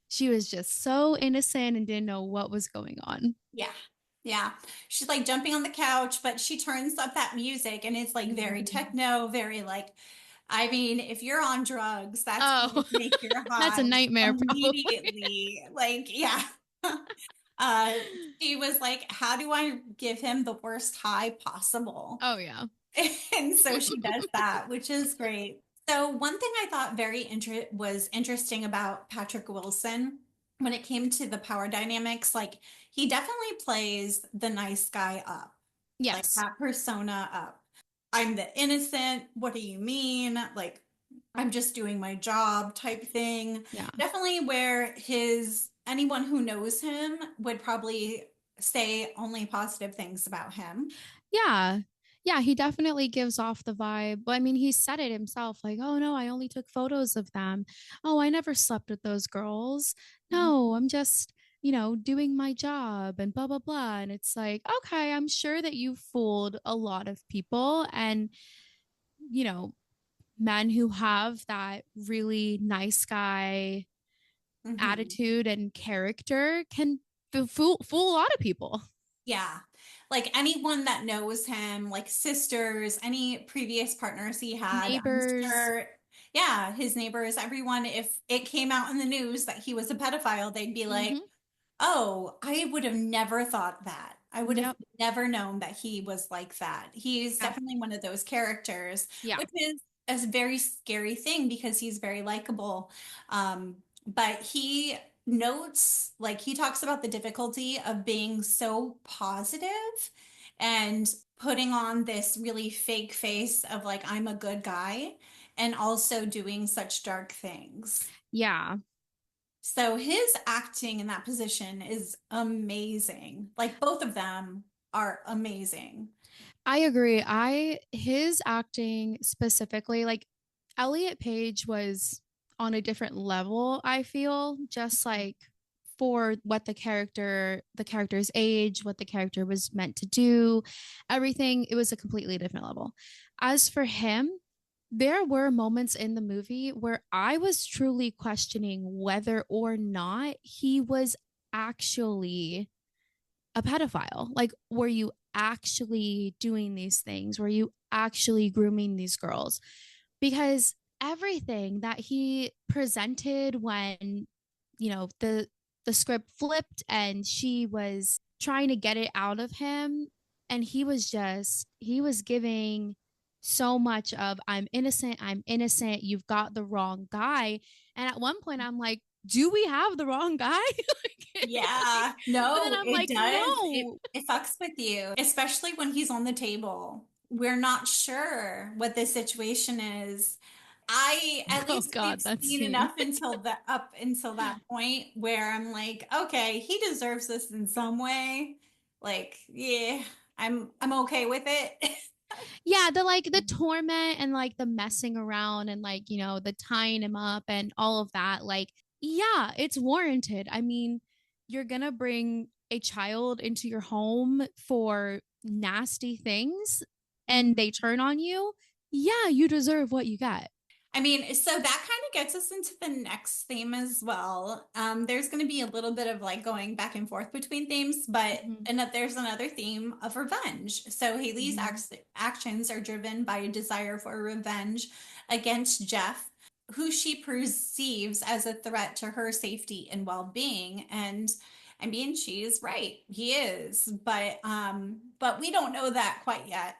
Speaker 8: she was just so innocent and didn't know what was going on.
Speaker 9: Yeah. Yeah. She's like jumping on the couch, but she turns up that music and it's like very techno, very like, I mean, if you're on drugs, that's going to
Speaker 8: Oh,
Speaker 9: make your
Speaker 8: that's a
Speaker 9: high
Speaker 8: nightmare, probably.
Speaker 9: immediately. Like, yeah. Uh, she was like, how do I give him the worst high possible?
Speaker 8: Oh, yeah.
Speaker 9: And so she does that, which is great. So one thing I thought was interesting about Patrick Wilson when it came to the power dynamics, like he definitely plays the nice guy up, like
Speaker 8: Yes.
Speaker 9: that persona up. I'm the innocent. What do you mean? Like I'm just doing my job type thing.
Speaker 8: Yeah.
Speaker 9: Definitely where his anyone who knows him would probably say only positive things about him.
Speaker 8: Yeah. Yeah, he definitely gives off the vibe. But I mean, he said it himself, like, "Oh no, I only took photos of them. Oh, I never slept with those girls. No, I'm just, doing my job and blah, blah, blah." And it's like, okay, I'm sure that you fooled a lot of people. And, you know, men who have that really nice guy
Speaker 9: Mhm.
Speaker 8: attitude and character can fool a lot of people.
Speaker 9: Yeah. Like anyone that knows him, like sisters, any previous partners he had, I'm
Speaker 8: Neighbors.
Speaker 9: sure, yeah, his neighbors, everyone, if it came out in the news that he was a pedophile, they'd be like,
Speaker 8: Hmm.
Speaker 9: oh, I would have never thought that. I would have
Speaker 8: Yep.
Speaker 9: never known that he was like that. He's
Speaker 8: Yeah.
Speaker 9: definitely one of those characters,
Speaker 8: Yeah.
Speaker 9: which is a very scary thing because he's very likable. But he notes, like, he talks about the difficulty of being so positive and putting on this really fake face of, like, I'm a good guy, and also doing such dark things.
Speaker 8: Yeah.
Speaker 9: So his acting in that position is amazing. Like both of them are amazing.
Speaker 8: I agree. His acting specifically, like Elliot Page was on a different level, I feel, just like for what the character's age, what the character was meant to do, everything, it was a completely different level. As for him, there were moments in the movie where I was truly questioning whether or not he was actually a pedophile. Like, were you actually doing these things? Were you actually grooming these girls? Because everything that he presented when, the script flipped and she was trying to get it out of him, and he was giving so much of, I'm innocent, you've got the wrong guy. And at one point I'm like, do we have the wrong guy?
Speaker 9: Yeah,
Speaker 8: But then
Speaker 9: no,
Speaker 8: I'm
Speaker 9: it
Speaker 8: like,
Speaker 9: does. It
Speaker 8: no.
Speaker 9: it fucks with you, especially when he's on the table. We're not sure what the situation is. I at
Speaker 8: Oh
Speaker 9: least we've
Speaker 8: God, that
Speaker 9: seen
Speaker 8: scene.
Speaker 9: enough until that point where I'm like, okay, he deserves this in some way. Like, yeah, I'm okay with it.
Speaker 8: Yeah, the torment and like the messing around and like, the tying him up and all of that. Like, yeah, it's warranted. I mean, you're gonna bring a child into your home for nasty things and they turn on you. Yeah, you deserve what you got.
Speaker 9: I mean, so that kind of gets us into the next theme as well. There's going to be a little bit of like going back and forth between themes, but
Speaker 8: Mhm.
Speaker 9: and that there's another theme of revenge. So Haley's
Speaker 8: Mhm.
Speaker 9: actions are driven by a desire for revenge against Jeff, who she perceives as a threat to her safety and well-being. And I mean, she's right. He is, but we don't know that quite yet.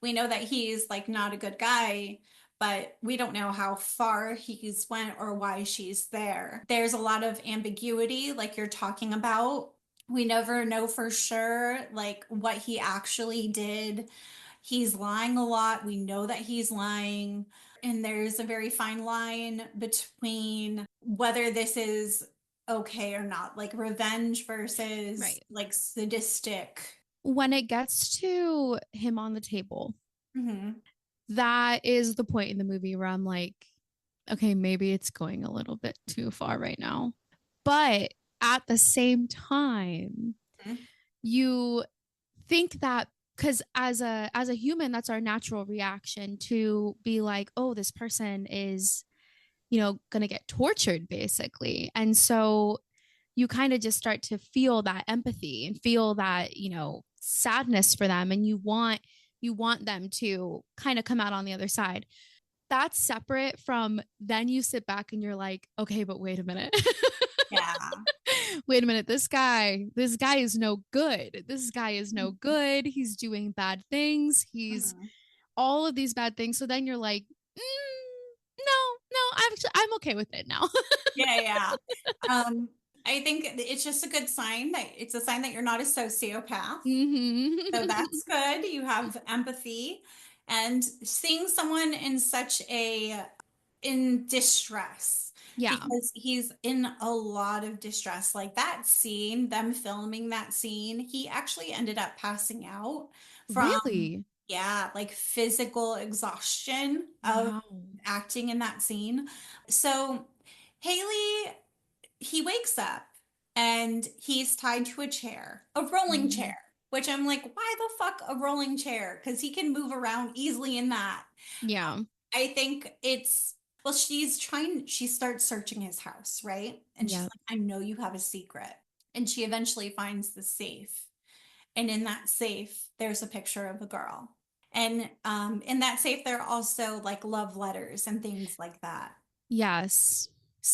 Speaker 9: We know that he's like not a good guy, but we don't know how far he's went or why she's there. There's a lot of ambiguity, like you're talking about, We never know for sure, like, what he actually did. He's lying a lot. We know that he's lying. And there's a very fine line between whether this is okay or not, like revenge versus
Speaker 8: Right.
Speaker 9: like sadistic.
Speaker 8: When it gets to him on the table,
Speaker 9: Mhm.
Speaker 8: that is the point in the movie where I'm like, okay, maybe it's going a little bit too far right now. But at the same time,
Speaker 9: Mhm.
Speaker 8: you think that because as a human, that's our natural reaction to be like, oh, this person is, gonna get tortured basically. And so you kind of just start to feel that empathy and feel that, sadness for them, and you want them to kind of come out on the other side. That's separate from then you sit back and you're like, okay, but wait a minute.
Speaker 9: Yeah.
Speaker 8: Wait a minute, this guy is no good. This guy is no good. He's doing bad things. He's
Speaker 9: Mhm.
Speaker 8: all of these bad things. So then you're like, no, I'm okay with it now.
Speaker 9: Yeah, yeah. Um, I think it's just a good sign that it's a sign that you're not a sociopath. So
Speaker 8: Mm-hmm.
Speaker 9: that's good. You have empathy and seeing someone in such a in distress
Speaker 8: Yeah.
Speaker 9: because he's in a lot of distress. Like that scene, them filming that scene, he actually ended up passing out from,
Speaker 8: Really?
Speaker 9: yeah, like physical exhaustion of
Speaker 8: Wow.
Speaker 9: acting in that scene. So Haley, he wakes up and he's tied to a chair, a rolling
Speaker 8: Mhm.
Speaker 9: chair, which I'm like, why the fuck a rolling chair? Because he can move around easily in that.
Speaker 8: Yeah.
Speaker 9: I think it's, well, she starts searching his house, right? And she's
Speaker 8: Yeah.
Speaker 9: like, I know you have a secret. And she eventually finds the safe. And in that safe, there's a picture of a girl. And in that safe, there are also like love letters and things like that.
Speaker 8: Yes.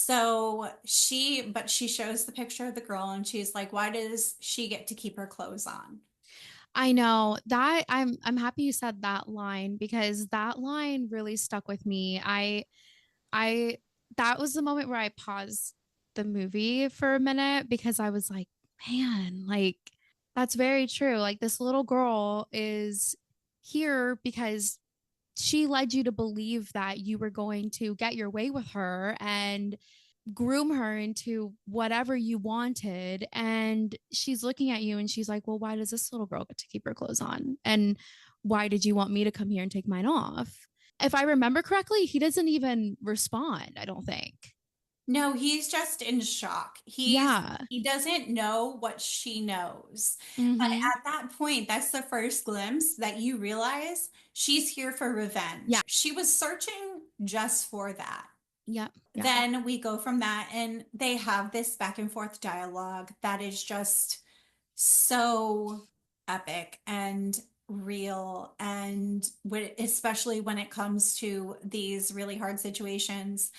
Speaker 9: But she shows the picture of the girl and she's like, why does she get to keep her clothes on?
Speaker 8: I know that I'm happy you said that line because that line really stuck with me. I that was the moment where I paused the movie for a minute because I was like, man, like that's very true. Like this little girl is here because she led you to believe that you were going to get your way with her and groom her into whatever you wanted. And she's looking at you and she's like, well, why does this little girl get to keep her clothes on? And why did you want me to come here and take mine off? If I remember correctly, he doesn't even respond, I don't think.
Speaker 9: No, he's just in shock.
Speaker 8: Yeah.
Speaker 9: He doesn't know what she knows. But
Speaker 8: Mm-hmm.
Speaker 9: at that point, that's the first glimpse that you realize she's here for
Speaker 8: Yeah.
Speaker 9: revenge. She was searching just for that.
Speaker 8: Yeah. Yeah.
Speaker 9: Then we go from that and they have this back and forth dialogue that is just so epic and real and especially when it comes to these really hard situations.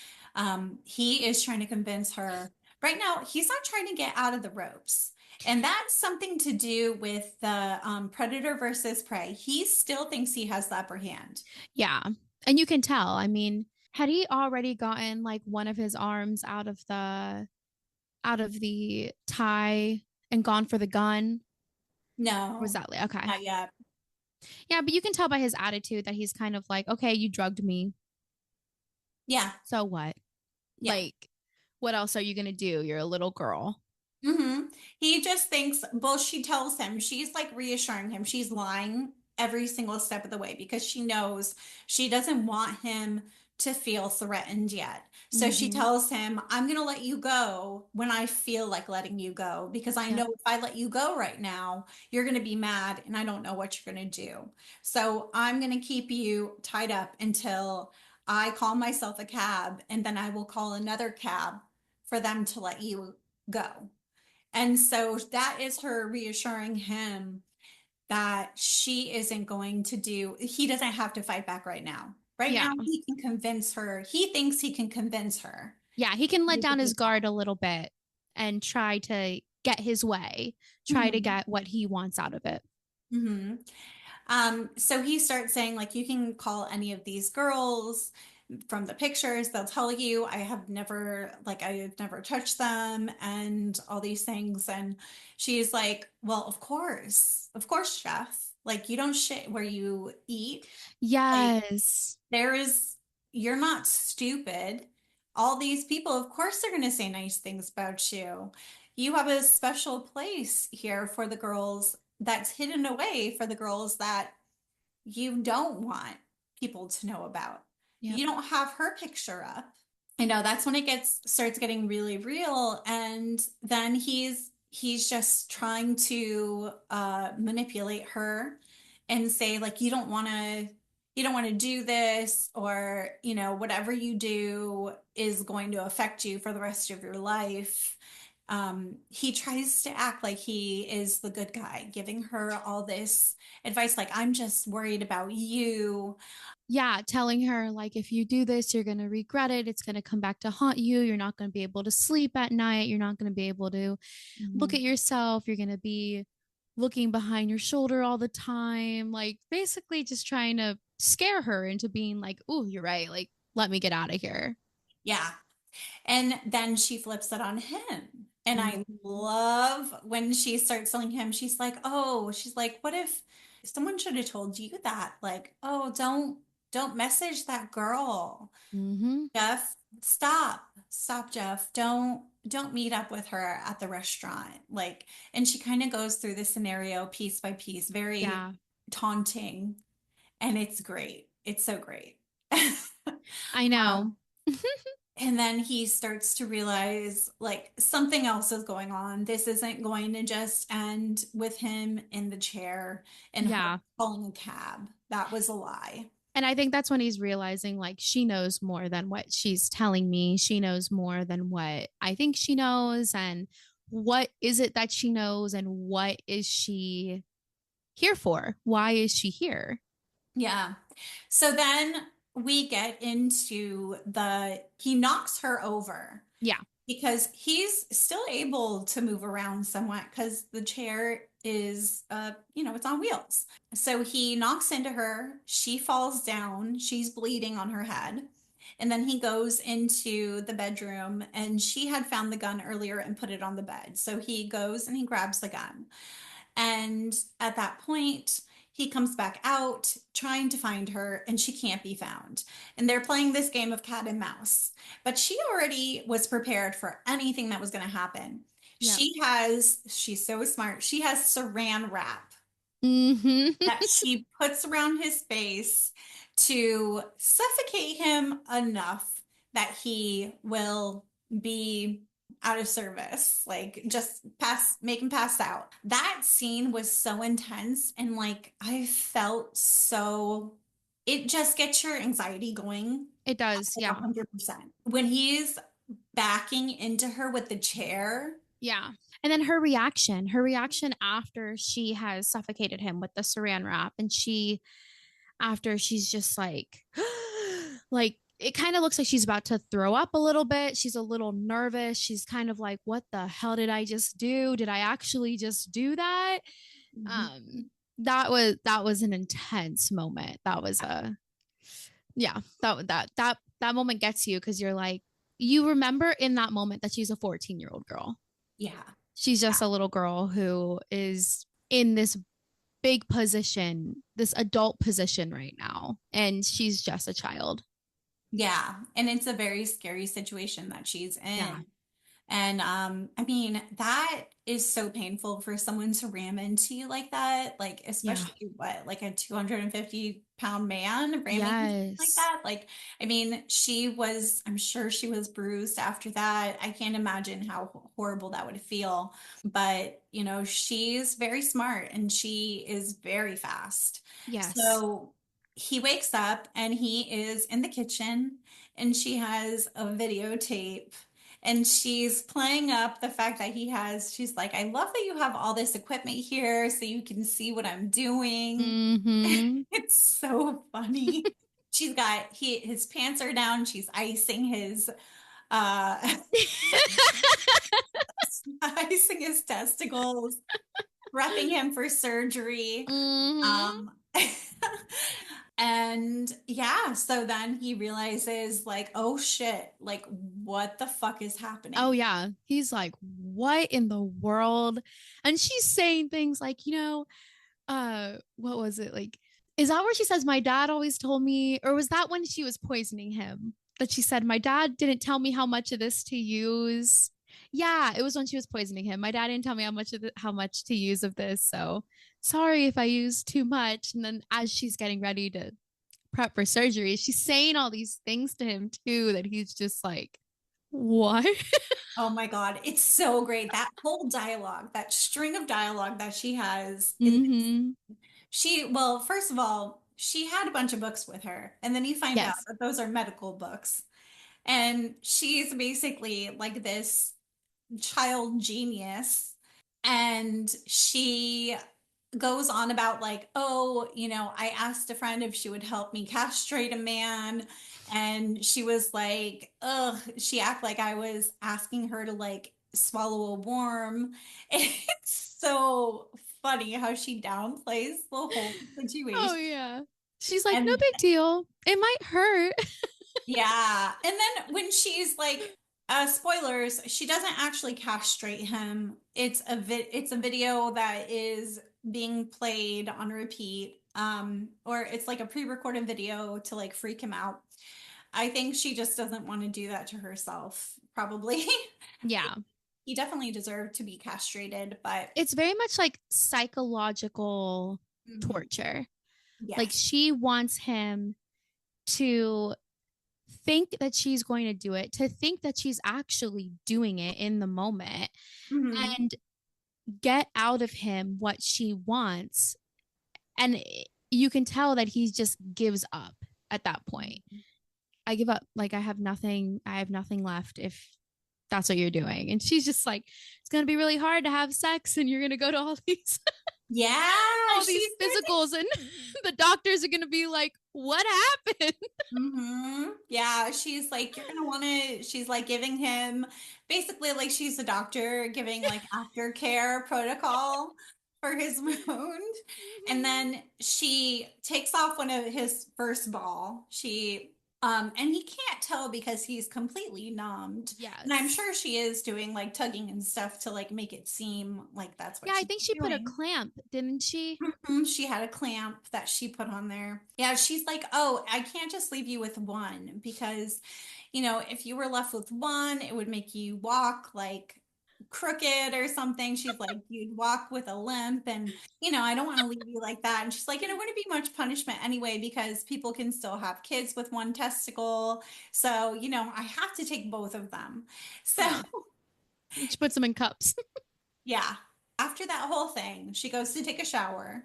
Speaker 9: He is trying to convince her right now he's not trying to get out of the ropes, and that's something to do with the predator versus prey. He still thinks he has the upper hand.
Speaker 8: Yeah. And you can tell. I mean, had he already gotten like one of his arms out of the tie and gone for the gun? Or was
Speaker 9: No,
Speaker 8: that like okay?
Speaker 9: not yet.
Speaker 8: Yeah, but you can tell by his attitude that he's kind of like, okay, you drugged me.
Speaker 9: Yeah,
Speaker 8: So what?
Speaker 9: yeah.
Speaker 8: Like, what else are you gonna do? You're a little girl.
Speaker 9: Hmm. He just thinks, well, she tells him, she's like reassuring him. She's lying every single step of the way because she knows she doesn't want him to feel threatened yet. So she
Speaker 8: Mm-hmm.
Speaker 9: tells him, I'm going to let you go when I feel like letting you go because I
Speaker 8: Yep.
Speaker 9: know if I let you go right now, you're going to be mad and I don't know what you're going to do. So I'm going to keep you tied up until I call myself a cab and then I will call another cab for them to let you go. And so that is her reassuring him that she isn't going to do, he doesn't have to fight back right now. Right
Speaker 8: Yeah.
Speaker 9: now, he can convince her. He thinks he can convince her.
Speaker 8: Yeah. He can let down his guard a little bit and try to get his way, try to
Speaker 9: Mhm.
Speaker 8: get what he wants out of it.
Speaker 9: Mhm. So he starts saying, like, you can call any of these girls. from the pictures, they'll tell you I have never touched them and all these things. And she's like, well, of course, Jeff, like you don't shit where you eat. Like
Speaker 8: Yes.
Speaker 9: you're not stupid. All these people, of course, they're going to say nice things about you. You have a special place here for the girls that's hidden away for the girls that you don't want people to know about.
Speaker 8: Yep.
Speaker 9: You don't have her picture up. I know that's when it starts getting really real, and then he's just trying to manipulate her and say like you don't want to do this, or whatever you do is going to affect you for the rest of your life. He tries to act like he is the good guy, giving her all this advice like, I'm just worried about you.
Speaker 8: Yeah, telling her like if you do this, you're going to regret it. It's going to come back to haunt you. You're not going to be able to sleep at night. You're not going to be able to look
Speaker 9: Mhm.
Speaker 8: at yourself. You're going to be looking behind your shoulder all the time. Like basically just trying to scare her into being like, "Oh, you're right. Like let me get out of here."
Speaker 9: Yeah. And then she flips it on him. And I
Speaker 8: Mhm.
Speaker 9: love when she starts telling him, she's like, what if someone should have told you that? Like, oh, don't message that girl.
Speaker 8: Mhm.
Speaker 9: Jeff, stop, Jeff. Don't meet up with her at the restaurant. Like, and she kind of goes through the scenario piece by piece, very
Speaker 8: Yeah,
Speaker 9: taunting, and it's great. It's so great.
Speaker 8: I know.
Speaker 9: And then he starts to realize like something else is going on. This isn't going to just end with him in the chair and her
Speaker 8: Yeah.
Speaker 9: calling a cab. That was a lie.
Speaker 8: And I think that's when he's realizing like she knows more than what she's telling me. She knows more than what I think she knows. And what is it that she knows? And what is she here for? Why is she here?
Speaker 9: Yeah. So then we get into he knocks her over
Speaker 8: Yeah.
Speaker 9: because he's still able to move around somewhat because the chair is it's on wheels. So he knocks into her, she falls down, she's bleeding on her head. And then he goes into the bedroom, and she had found the gun earlier and put it on the bed. So he goes and he grabs the gun. And at that point, he comes back out trying to find her, and she can't be found. And they're playing this game of cat and mouse. But she already was prepared for anything that was going to happen.
Speaker 8: Yeah.
Speaker 9: She's so smart. She has saran wrap
Speaker 8: Hmm.
Speaker 9: that she puts around his face to suffocate him enough that he will be out of service, like just make him pass out. That scene was so intense, and like I felt so, it just gets your anxiety going
Speaker 8: It does.
Speaker 9: like
Speaker 8: Yeah.
Speaker 9: 100%. When he's backing into her with the chair.
Speaker 8: Yeah. And then her reaction after she has suffocated him with the saran wrap, and after she's just like, like, it kind of looks like she's about to throw up a little bit. She's a little nervous. She's kind of like, what the hell did I just do? Did I actually just do that?
Speaker 9: Mhm.
Speaker 8: That was an intense moment. That was a yeah, that moment gets you because you're like, you remember in that moment that she's a 14-year-old girl.
Speaker 9: Yeah.
Speaker 8: She's just a little girl who is in this big position, this adult position right now, and she's just a child.
Speaker 9: Yeah, and it's a very scary situation that she's
Speaker 8: Yeah.
Speaker 9: in. And I mean, that is so painful for someone to ram into you like that, like
Speaker 8: Yeah.
Speaker 9: especially what, like a 250-pound man ramming into you like
Speaker 8: Yes.
Speaker 9: that. Like, I mean, I'm sure she was bruised after that. I can't imagine how horrible that would feel. But, she's very smart and she is very fast.
Speaker 8: Yes.
Speaker 9: So he wakes up and he is in the kitchen, and she has a videotape, and she's playing up the fact that she's like, I love that you have all this equipment here so you can see what I'm doing.
Speaker 8: Mm-hmm.
Speaker 9: It's so funny. His pants are down, she's icing uh icing his testicles, prepping him for surgery.
Speaker 8: Mm-hmm.
Speaker 9: Um And yeah, so then he realizes, like, oh shit, like, what the fuck is happening?
Speaker 8: Oh yeah. He's like, what in the world? And she's saying things like, what was it? Like, is that where she says my dad always told me, or was that when she was poisoning him? That she said, my dad didn't tell me how much of this to use. Yeah, it was when she was poisoning him. My dad didn't tell me how much to use of this. So sorry if I use too much. And then as she's getting ready to prep for surgery, she's saying all these things to him too that he's just like, what?
Speaker 9: Oh my God, it's so great. That whole dialogue, that string of dialogue that she has in
Speaker 8: Mm-hmm.
Speaker 9: well, first of all, she had a bunch of books with her, and then you find out
Speaker 8: Yes.
Speaker 9: that those are medical books. And she's basically like this child genius. And she goes on about, like, oh, I asked a friend if she would help me castrate a man. And she was like, ugh, she acted like I was asking her to, like, swallow a worm. It's so funny how she downplays the whole
Speaker 8: Oh
Speaker 9: situation.
Speaker 8: yeah. She's like, no
Speaker 9: And
Speaker 8: big deal. It might hurt.
Speaker 9: yeah. And then when she's like, spoilers, she doesn't actually castrate him. It's a video that is being played on repeat. Or it's like a pre-recorded video to, like, freak him out. I think she just doesn't want to do that to herself, probably.
Speaker 8: Yeah.
Speaker 9: He definitely deserved to be castrated, but
Speaker 8: It's very much like psychological
Speaker 9: mhm,
Speaker 8: torture. Like
Speaker 9: yes.
Speaker 8: she wants him to think that she's going to do it, to think that she's actually doing it in the moment,
Speaker 9: Mhm.
Speaker 8: and get out of him what she wants. And you can tell that he just gives up at that point. I give up. Like I have nothing left if that's what you're doing. And she's just like, it's gonna be really hard to have sex and you're gonna go to all these
Speaker 9: Yeah,
Speaker 8: all these
Speaker 9: she's
Speaker 8: physicals and the doctors are gonna be like, what happened?
Speaker 9: Yeah, she's like, you're gonna want to. She's like giving him, basically, like, she's a doctor giving, like, aftercare protocol for his wound. And then she takes off one of his first ball. And he can't tell because he's completely numbed. And I'm
Speaker 8: Yes.
Speaker 9: sure she is doing, like, tugging and stuff to, like, make it seem like that's
Speaker 8: Yeah,
Speaker 9: what
Speaker 8: I
Speaker 9: she's
Speaker 8: think she put a
Speaker 9: doing.
Speaker 8: clamp, didn't she?
Speaker 9: She had a clamp that she put on there. Yeah, she's like, oh, I can't just leave you with one because, if you were left with one, it would make you walk like crooked or something. She's like, you'd walk with a limp, and, I don't want to leave you like that. And she's like, it wouldn't be much punishment anyway because people can still have kids with one testicle. So, I have to take both of them. So,
Speaker 8: Yeah. She puts them in cups.
Speaker 9: yeah. After that whole thing, she goes to take a shower,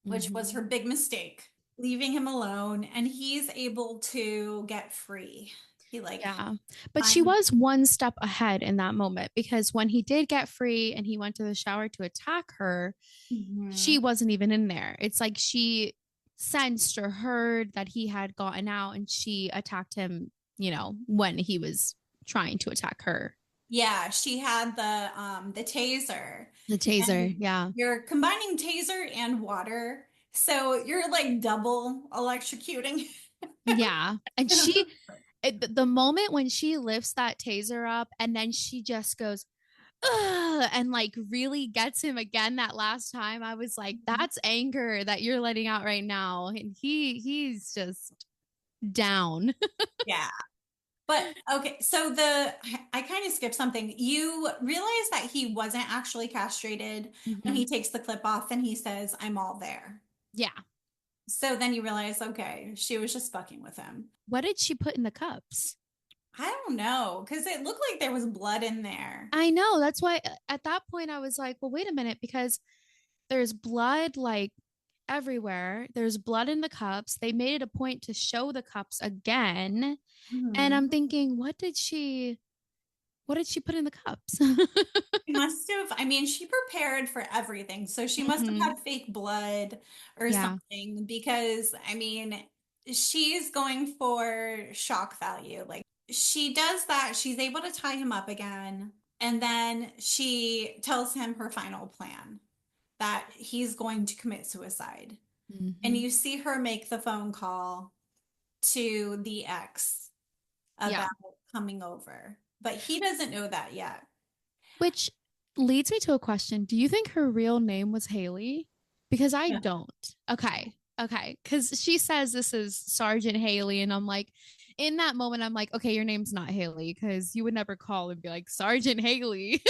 Speaker 9: which was
Speaker 8: Mm-hmm.
Speaker 9: her big mistake, leaving him alone, and he's able to get free. He, like,
Speaker 8: Yeah. But she
Speaker 9: finally.
Speaker 8: was one step ahead in that moment because when he did get free and he went to the shower to attack her, she
Speaker 9: Mhm.
Speaker 8: wasn't even in there. It's like she sensed or heard that he had gotten out and she attacked him, when he was trying to attack her.
Speaker 9: Yeah, she had the taser,
Speaker 8: The taser.
Speaker 9: and
Speaker 8: Yeah.
Speaker 9: you're combining taser and water, so you're, like, double electrocuting.
Speaker 8: Yeah. And the moment when she lifts that taser up and then she just goes, ugh, and like really gets him again that last time, I was like, that's anger that you're letting out right now. And he's just down.
Speaker 9: Yeah. But okay, so I kind of skipped something. You realize that he wasn't actually castrated when he
Speaker 8: Mhm.
Speaker 9: takes the clip off and he says, I'm all there.
Speaker 8: Yeah.
Speaker 9: So then you realize, okay, she was just fucking with him.
Speaker 8: What did she put in the cups?
Speaker 9: I don't know, because it looked like there was blood in there.
Speaker 8: I know. That's why at that point I was like, well, wait a minute, because there's blood like everywhere. There's blood in the cups. They made it a point to show the cups again. And I'm
Speaker 9: Mhm.
Speaker 8: thinking, what did she put in the cups?
Speaker 9: She must have, I mean, she prepared for everything. So she must have
Speaker 8: Hmm.
Speaker 9: had fake blood or
Speaker 8: Yeah.
Speaker 9: something because, I mean, she's going for shock value. Like, she does that. She's able to tie him up again. And then she tells him her final plan that he's going to commit suicide. And
Speaker 8: Mhm.
Speaker 9: you see her make the phone call to the ex
Speaker 8: Yeah.
Speaker 9: about coming over, but he doesn't know that yet.
Speaker 8: Which leads me to a question. Do you think her real name was Hayley? Because I
Speaker 9: No.
Speaker 8: don't. Okay. Okay. Because she says this is Sergeant Hayley. And I'm like, in that moment, I'm like, okay, your name's not Hayley because you would never call and be like, Sergeant Hayley.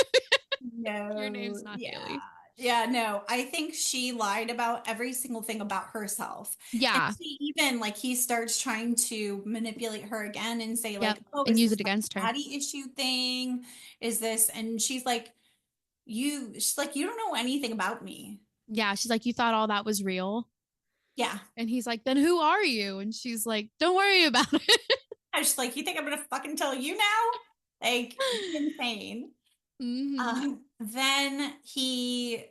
Speaker 8: Your
Speaker 9: No,
Speaker 8: name's not
Speaker 9: yeah.
Speaker 8: Hayley.
Speaker 9: Yeah, no. I think she lied about every single thing about herself. And
Speaker 8: Yeah.
Speaker 9: she even like he starts trying to manipulate her again and say like,
Speaker 8: Yep.
Speaker 9: "Oh,
Speaker 8: And
Speaker 9: is
Speaker 8: use
Speaker 9: this
Speaker 8: it
Speaker 9: like
Speaker 8: against
Speaker 9: a
Speaker 8: her.
Speaker 9: daddy issue thing? Is this?" And she's like, "You don't know anything about me."
Speaker 8: Yeah. She's like, you thought all that was real.
Speaker 9: Yeah.
Speaker 8: And he's like, then who are you? And she's like, don't worry about it.
Speaker 9: I was just like, "You think I'm gonna fucking tell you now?" Like insane.
Speaker 8: Hmm.
Speaker 9: Then he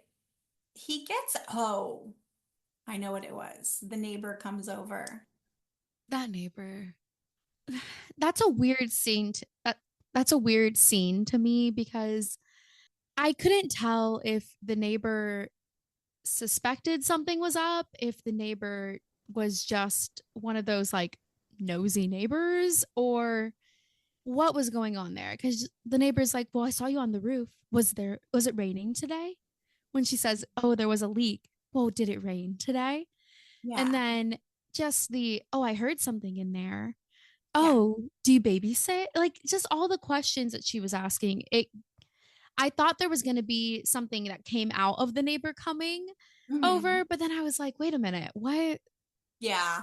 Speaker 9: gets I know what it was. The neighbor comes over.
Speaker 8: That neighbor. That's a weird scene. That's a weird scene to me because I couldn't tell if the neighbor suspected something was up, if the neighbor was just one of those like nosy neighbors, or what was going on there. Because the neighbor's like, well, I saw you on the roof. Was it raining today? When she says, oh, there was a leak. Well, did it rain today?
Speaker 9: Yeah.
Speaker 8: And then just oh, I heard something in there.
Speaker 9: Yeah.
Speaker 8: Oh, do you babysit? Like just all the questions that she was asking. I thought there was going to be something that came out of the neighbor coming
Speaker 9: Mhm.
Speaker 8: over, but then I was like, wait a minute, what?
Speaker 9: Yeah.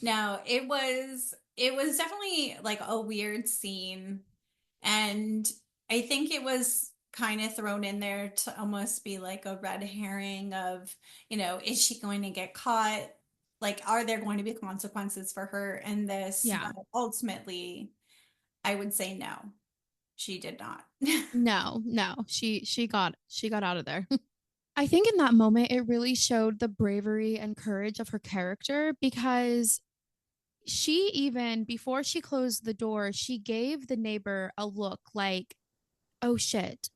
Speaker 9: No, it was definitely like a weird scene. And I think it was kind of thrown in there to almost be like a red herring of, is she going to get caught? Like, are there going to be consequences for her in this?
Speaker 8: Yeah.
Speaker 9: But ultimately, I would say no, she did not.
Speaker 8: No, no. She got out of there. I think in that moment it really showed the bravery and courage of her character because she even before she closed the door, she gave the neighbor a look like, "Oh shit,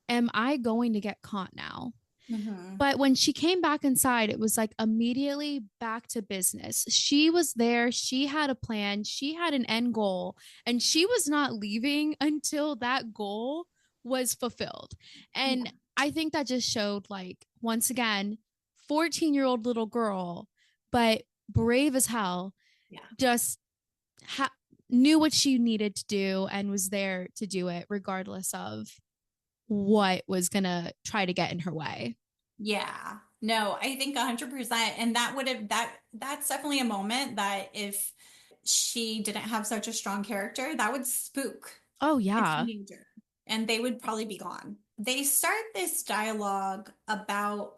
Speaker 8: am I going to get caught now?"
Speaker 9: Hmm.
Speaker 8: But when she came back inside, it was like immediately back to business. She was there, she had a plan, she had an end goal, and she was not leaving until that goal was fulfilled.
Speaker 9: Yeah.
Speaker 8: And I think that just showed, like, once again, 14-year-old little girl, but brave as hell,
Speaker 9: Yeah.
Speaker 8: just ha- knew what she needed to do and was there to do it regardless of what was going to try to get in her way.
Speaker 9: Yeah. No, I think 100%. And that's definitely a moment that if she didn't have such a strong character, that would spook
Speaker 8: Oh,
Speaker 9: a
Speaker 8: yeah.
Speaker 9: teenager and they would probably be gone. They start this dialogue about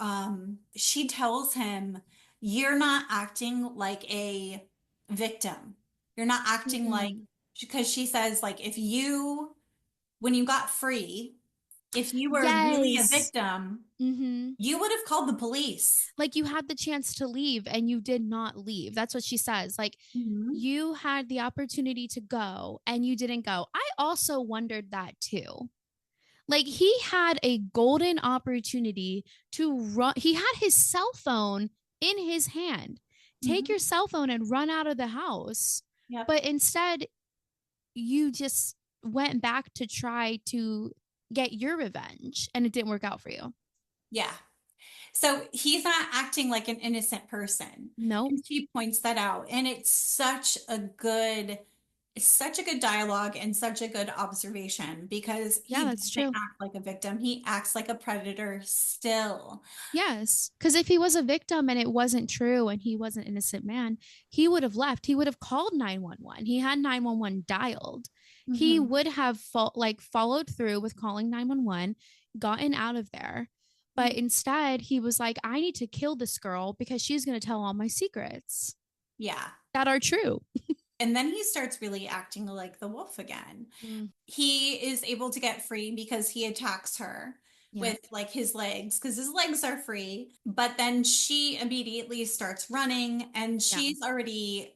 Speaker 9: she tells him, "You're not acting like a victim. You're not acting like,"
Speaker 8: Mm.
Speaker 9: because she says like if you when you got free, if you were really a
Speaker 8: Yes.
Speaker 9: victim,
Speaker 8: Mm-hmm.
Speaker 9: you would have called the police.
Speaker 8: Like you had the chance to leave and you did not leave. That's what she says. Like
Speaker 9: Mhm.
Speaker 8: you had the opportunity to go and you didn't go. I also wondered that too. Like he had a golden opportunity to run. He had his cell phone in his hand. Take
Speaker 9: Mhm.
Speaker 8: your cell phone and run out of the house.
Speaker 9: Yep.
Speaker 8: But instead, you just went back to try to get your revenge and it didn't work out for you.
Speaker 9: Yeah. So he's not acting like an innocent person.
Speaker 8: Nope.
Speaker 9: And she points that out. And it's such a good dialogue and such a good observation because
Speaker 8: Yeah,
Speaker 9: he
Speaker 8: that's
Speaker 9: doesn't
Speaker 8: true.
Speaker 9: act like a victim. He acts like a predator still.
Speaker 8: Yes. Because if he was a victim and it wasn't true and he was an innocent man, he would have left. He would have called 911. He had 911 dialed. He
Speaker 9: Hmm.
Speaker 8: would have followed through with calling 911, gotten out of there. But instead, he was like, I need to kill this girl because she's going to tell all my secrets
Speaker 9: Yeah.
Speaker 8: that are true.
Speaker 9: And then he starts really acting like the wolf again.
Speaker 8: Mm,
Speaker 9: He is able to get free because he attacks her
Speaker 8: yeah.
Speaker 9: with like his legs because his legs are free. But then she immediately starts running and
Speaker 8: Yeah.
Speaker 9: she's already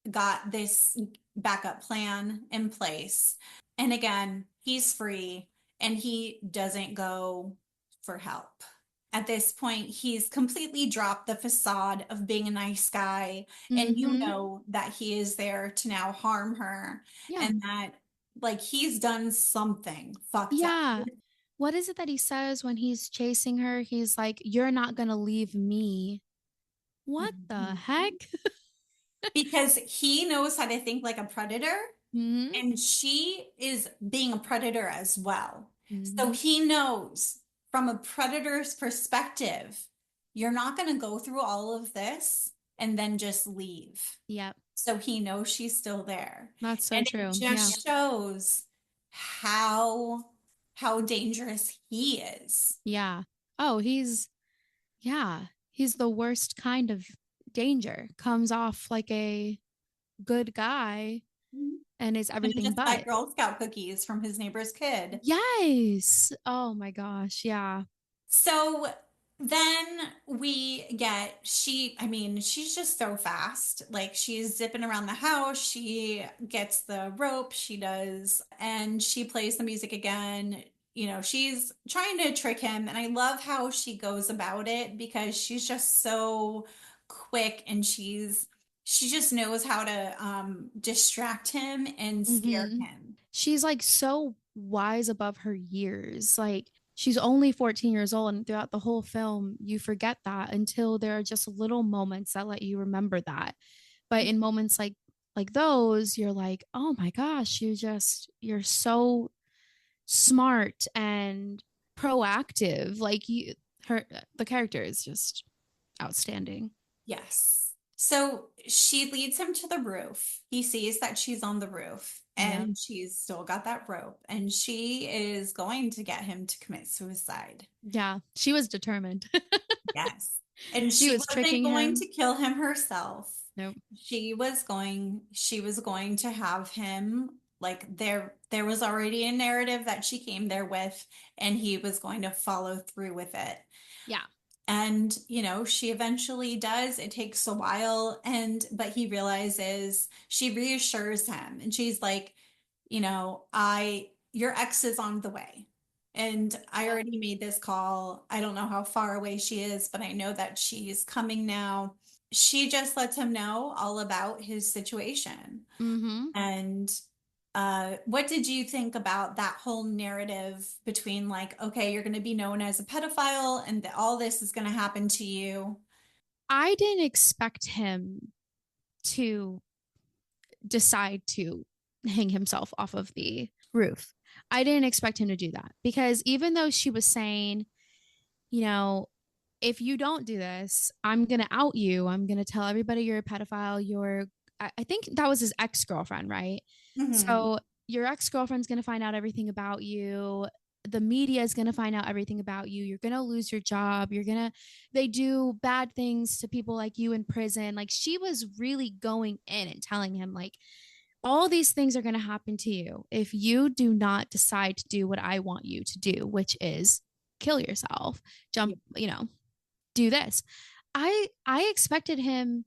Speaker 9: got this backup plan in place. And again, he's free and he doesn't go for help. at this point, he's completely dropped the facade of being a nice guy. And you
Speaker 8: Mm-hmm.
Speaker 9: know that he is there to now harm her
Speaker 8: Yeah.
Speaker 9: and that like he's done something fucked up.
Speaker 8: Yeah. What is it that he says when he's chasing her? He's like, "You're not gonna leave me." What the heck?
Speaker 9: Because he knows how to think like a predator
Speaker 8: Hmm.
Speaker 9: and she is being a predator as well. So
Speaker 8: Hmm.
Speaker 9: he knows from a predator's perspective, you're not going to go through all of this and then just leave.
Speaker 8: Yep.
Speaker 9: So he knows she's still there.
Speaker 8: That's so
Speaker 9: And it
Speaker 8: true. Yeah.
Speaker 9: just shows how dangerous he is.
Speaker 8: Yeah. Oh, yeah, he's the worst kind of danger. Comes off like a good guy and is
Speaker 9: And he
Speaker 8: everything
Speaker 9: just buy
Speaker 8: but.
Speaker 9: Girl Scout cookies from his neighbor's kid.
Speaker 8: Yes. Oh my gosh. Yeah.
Speaker 9: So then I mean, she's just so fast. Like she's zipping around the house. She gets the rope, she does, and she plays the music again. You know, she's trying to trick him. And I love how she goes about it because she's just so quick and she just knows how to distract him and scare
Speaker 8: Hmm.
Speaker 9: him.
Speaker 8: She's like so wise above her years. Like she's only 14 years old, and throughout the whole film, you forget that until there are just little moments that let you remember that. But in moments like those, you're like, oh my gosh, you're so smart and proactive. Like the character is just outstanding.
Speaker 9: Yes. So she leads him to the roof. He sees that she's on the roof
Speaker 8: Yeah.
Speaker 9: and she's still got that rope and she is going to get him to commit suicide.
Speaker 8: Yeah. She was determined.
Speaker 9: Yes. And
Speaker 8: She
Speaker 9: she
Speaker 8: was
Speaker 9: wasn't
Speaker 8: tricking
Speaker 9: going
Speaker 8: him.
Speaker 9: to kill him herself.
Speaker 8: Nope.
Speaker 9: She was going to have him like there was already a narrative that she came there with and he was going to follow through with it.
Speaker 8: Yeah.
Speaker 9: And, you know, she eventually does. It takes a while. But he realizes, she reassures him and she's like, you know, your ex is on the way. And I already made this call. I don't know how far away she is, but I know that she's coming now. She just lets him know all about his situation.
Speaker 8: Mm-hmm.
Speaker 9: And what did you think about that whole narrative between like, okay, you're going to be known as a pedophile and all this is going to happen to you?
Speaker 8: I didn't expect him to decide to hang himself off of the roof. I didn't expect him to do that because even though she was saying, you know, if you don't do this, I'm going to out you. I'm going to tell everybody you're a pedophile. I think that was his ex girlfriend, right?
Speaker 9: Mm-hmm.
Speaker 8: So your ex girlfriend's going to find out everything about you. The media is going to find out everything about you. You're going to lose your job. They do bad things to people like you in prison. Like she was really going in and telling him, like, all these things are going to happen to you if you do not decide to do what I want you to do, which is kill yourself, jump, do this. I expected him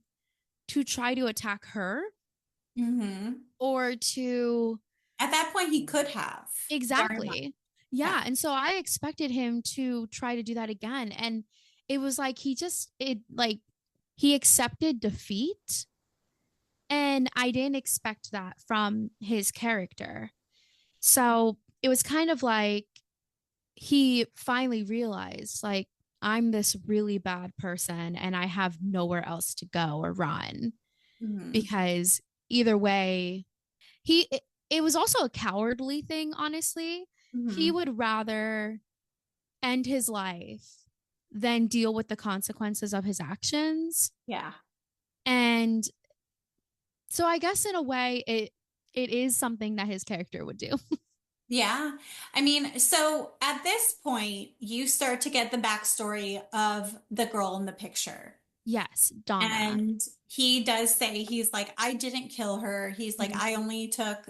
Speaker 8: to try to attack her
Speaker 9: Mm-hmm.
Speaker 8: or to
Speaker 9: At that point, he could have. Very much.
Speaker 8: exactly. Yeah, and so I expected him to try to do that again, and it was like he accepted defeat, and I didn't expect that from his character. So it was kind of like he finally realized, like, I'm this really bad person and I have nowhere else to go or run
Speaker 9: Mm-hmm.
Speaker 8: because either way, it was also a cowardly thing, honestly. He
Speaker 9: Mm-hmm.
Speaker 8: would rather end his life than deal with the consequences of his actions.
Speaker 9: Yeah.
Speaker 8: And so I guess in a way it is something that his character would do.
Speaker 9: Yeah. I mean, so at this point, you start to get the backstory of the girl in the picture.
Speaker 8: Yes, Donna.
Speaker 9: And he does say, he's like, I didn't kill her. He's like,
Speaker 8: Mhm.
Speaker 9: I only took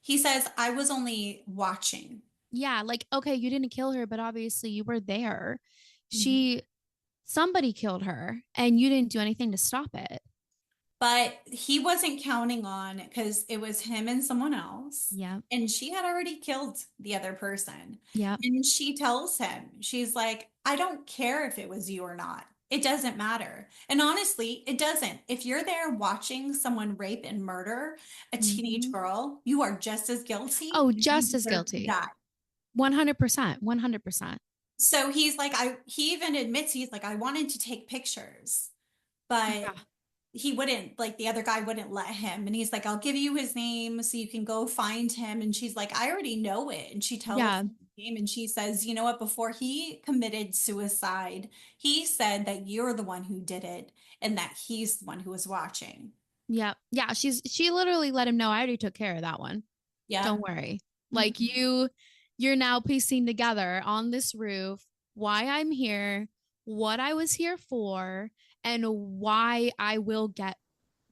Speaker 9: he says, I was only watching.
Speaker 8: Yeah, like, okay, you didn't kill her, but obviously you were there.
Speaker 9: Mhm.
Speaker 8: Somebody killed her and you didn't do anything to stop it.
Speaker 9: But he wasn't counting on because it was him and someone else.
Speaker 8: Yeah.
Speaker 9: And she had already killed the other person.
Speaker 8: Yeah.
Speaker 9: And she tells him, she's like, I don't care if it was you or not. It doesn't matter. And honestly, it doesn't. If you're there watching someone rape and murder a teenage
Speaker 8: Mhm.
Speaker 9: girl, you are just as guilty
Speaker 8: Oh,
Speaker 9: and you
Speaker 8: just as
Speaker 9: deserve to
Speaker 8: guilty.
Speaker 9: die.
Speaker 8: 100%. 100%.
Speaker 9: So he's like, he even admits, he's like, I wanted to take pictures, but
Speaker 8: Yeah.
Speaker 9: he wouldn't, like the other guy wouldn't let him. And he's like, I'll give you his name so you can go find him. And she's like, I already know it. And she tells
Speaker 8: Yeah.
Speaker 9: him his name and she says, you know what? Before he committed suicide, he said that you're the one who did it and that he's the one who was watching.
Speaker 8: Yeah. Yeah. She literally let him know, I already took care of that one.
Speaker 9: Yeah.
Speaker 8: Don't worry. Like
Speaker 9: Mhm.
Speaker 8: you're now piecing together on this roof why I'm here, what I was here for, and why I will get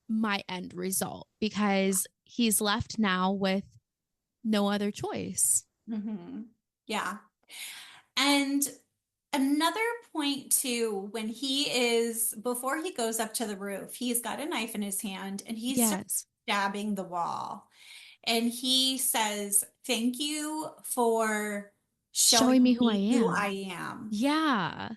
Speaker 8: my end result because he's left now with no other choice.
Speaker 9: Mhm. Yeah. And another point too, when he is, before he goes up to the roof, he's got a knife in his hand and he starts
Speaker 8: Yes.
Speaker 9: stabbing the wall. And he says, thank you for
Speaker 8: Showing me
Speaker 9: showing
Speaker 8: who I
Speaker 9: me who I
Speaker 8: am.
Speaker 9: am.
Speaker 8: Yeah.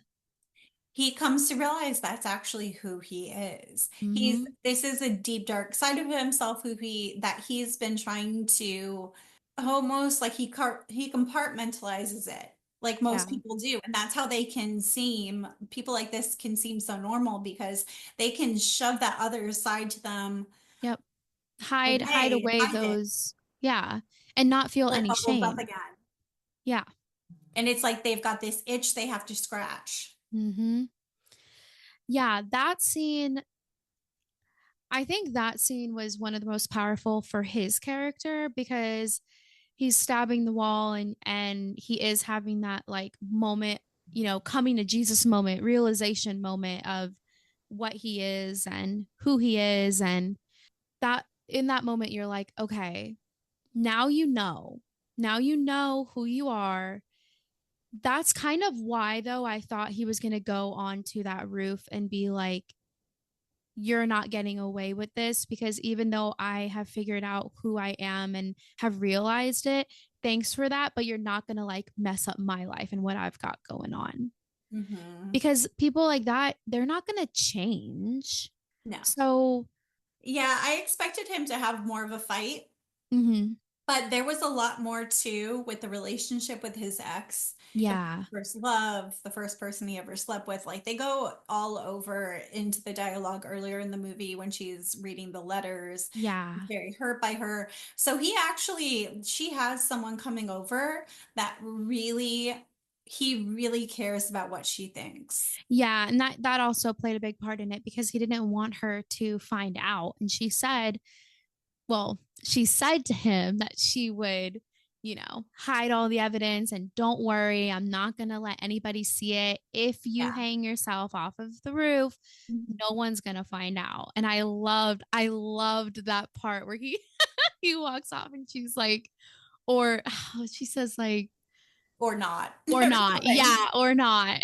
Speaker 9: He comes to realize that's actually who he is.
Speaker 8: Mm-hmm.
Speaker 9: This is a deep, dark side of himself that he's been trying to almost like he compartmentalizes it like
Speaker 8: Yeah.
Speaker 9: most people do. And that's how people like this can seem so normal because they can shove that other side to them
Speaker 8: Yep.
Speaker 9: like,
Speaker 8: Hide
Speaker 9: hey,
Speaker 8: away
Speaker 9: hide it.
Speaker 8: those. Yeah. And not feel
Speaker 9: It
Speaker 8: any
Speaker 9: bubbles up
Speaker 8: shame.
Speaker 9: again.
Speaker 8: Yeah.
Speaker 9: And it's like they've got this itch they have to scratch.
Speaker 8: Mm-hmm. Yeah. That scene, I think that scene was one of the most powerful for his character because he's stabbing the wall and he is having that like moment, coming to Jesus moment, realization moment of what he is and who he is. And that in that moment, you're like, okay, now you know. Now you know who you are. That's kind of why, though, I thought he was going to go onto that roof and be like, you're not getting away with this because even though I have figured out who I am and have realized it, thanks for that. But you're not going to like mess up my life and what I've got going on
Speaker 9: Mm-hmm.
Speaker 8: because people like that, they're not going to change.
Speaker 9: No.
Speaker 8: So,
Speaker 9: Yeah, I expected him to have more of a fight,
Speaker 8: mm-hmm.
Speaker 9: but there was a lot more too with the relationship with his ex, the
Speaker 8: Yeah.
Speaker 9: first love, the first person he ever slept with. Like they go all over into the dialogue earlier in the movie when she's reading the letters.
Speaker 8: Yeah.
Speaker 9: He's very hurt by her. So she has someone coming over that he really cares about what she thinks.
Speaker 8: Yeah. And that also played a big part in it because he didn't want her to find out. And she said to him that she would, hide all the evidence and don't worry, I'm not going to let anybody see it. If you
Speaker 9: Yeah.
Speaker 8: hang yourself off of the roof,
Speaker 9: Mhm.
Speaker 8: no one's going to find out. And I loved that part where he he walks off and she's like, or she says like,
Speaker 9: Or not,
Speaker 8: or
Speaker 9: or
Speaker 8: not.
Speaker 9: something.
Speaker 8: Yeah, or not.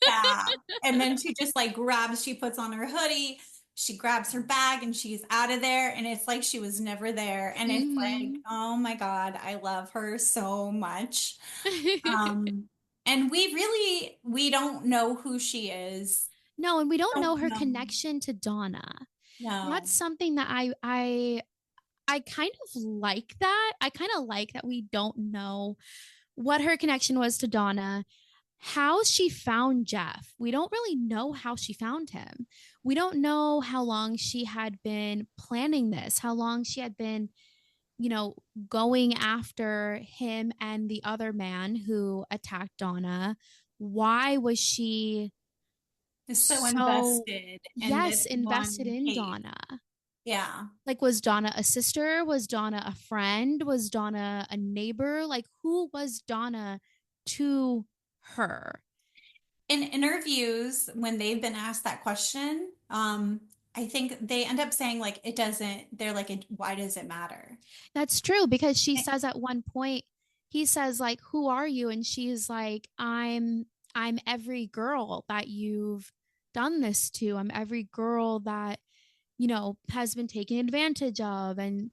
Speaker 9: Yeah. And then she just like she puts on her hoodie, she grabs her bag and she's out of there. And it's like she was never there. And it's like,
Speaker 8: Mhm.
Speaker 9: oh my God, I love her so much. Um, and we don't know who she is.
Speaker 8: No, and we don't
Speaker 9: Don't
Speaker 8: know her
Speaker 9: know.
Speaker 8: connection to Donna.
Speaker 9: No.
Speaker 8: That's something that I kind of like that. I kind of like that we don't know what her connection was to Donna, how she found Jeff. We don't really know how she found him. We don't know how long she had been planning this, how long she had been, you know, going after him and the other man who attacked Donna. Why was she
Speaker 9: Is so
Speaker 8: so,
Speaker 9: invested in
Speaker 8: yes,
Speaker 9: this
Speaker 8: invested
Speaker 9: one
Speaker 8: in
Speaker 9: case.
Speaker 8: Donna?
Speaker 9: Yeah.
Speaker 8: Like, was Donna a sister? Was Donna a friend? Was Donna a neighbor? Like, who was Donna to her?
Speaker 9: In interviews, when they've been asked that question, I think they end up saying like it doesn't, they're like, why does it matter?
Speaker 8: That's true because she
Speaker 9: Eh,
Speaker 8: says at one point, he says like, "Who are you?" And she's like, I'm every girl that you've done this to. I'm every girl that, has been taken advantage of." And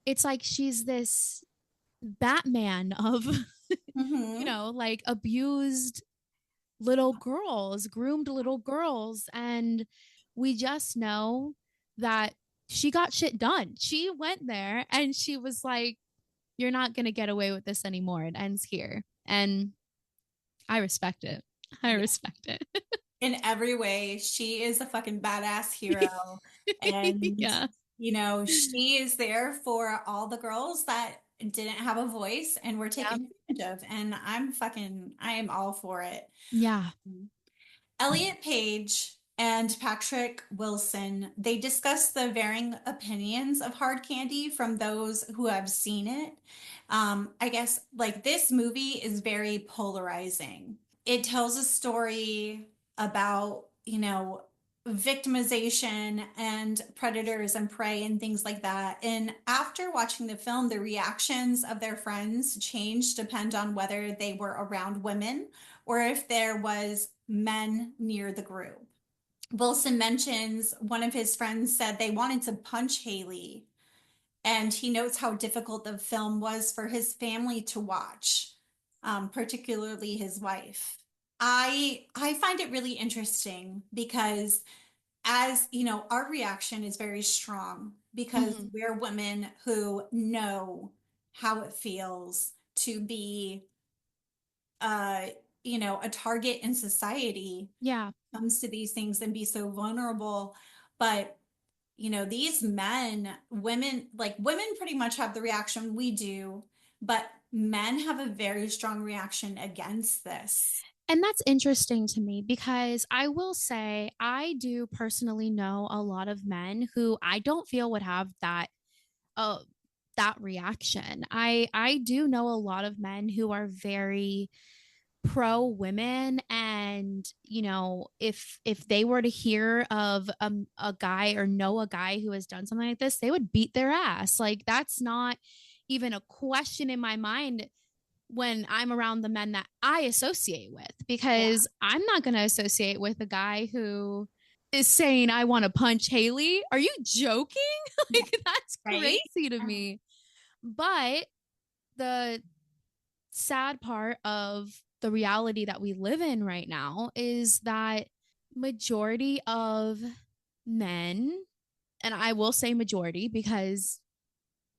Speaker 8: it's like she's this Batman of,
Speaker 9: mhm.
Speaker 8: like abused little girls, groomed little girls. And we just know that she got shit done. She went there and she was like, you're not going to get away with this anymore. It ends here. And I respect it. I respect it.
Speaker 9: In every way, she is a fucking badass hero. And,
Speaker 8: Yeah.
Speaker 9: you know, she is there for all the girls that didn't have a voice and were taken advantage of. And I am all for it.
Speaker 8: Yeah.
Speaker 9: Elliot Page and Patrick Wilson, they discuss the varying opinions of hard candy from those who have seen it. I guess like this movie is very polarizing. It tells a story about, you know, victimization and predators and prey and things like that. And after watching the film, the reactions of their friends changed depend on whether they were around women or if there was men near the group. Wilson mentions one of his friends said they wanted to punch Hayley, and he notes how difficult the film was for his family to watch, particularly his wife. I find it really interesting because, as you know, our reaction is very strong because we're women who know how it feels to be you know, a target in society.
Speaker 8: Yeah.
Speaker 9: Comes to these things and be so vulnerable. But you know, these men, women, like women pretty much have the reaction we do, but men have a very strong reaction against this.
Speaker 8: And that's interesting to me because I will say I do personally know a lot of men who I don't feel would have uh that reaction. I do know a lot of men who are very pro women, and you know, if they were to hear of a guy or know a guy who has done something like this, they would beat their ass. Like that's not even a question in my mind when I'm around the men that I associate with, because I'm not going to associate with a guy who is saying, I want to punch Hayley. Are you joking? Like, that's
Speaker 9: Right?
Speaker 8: crazy to me. But the sad part of the reality that we live in right now is that majority of men, and I will say majority because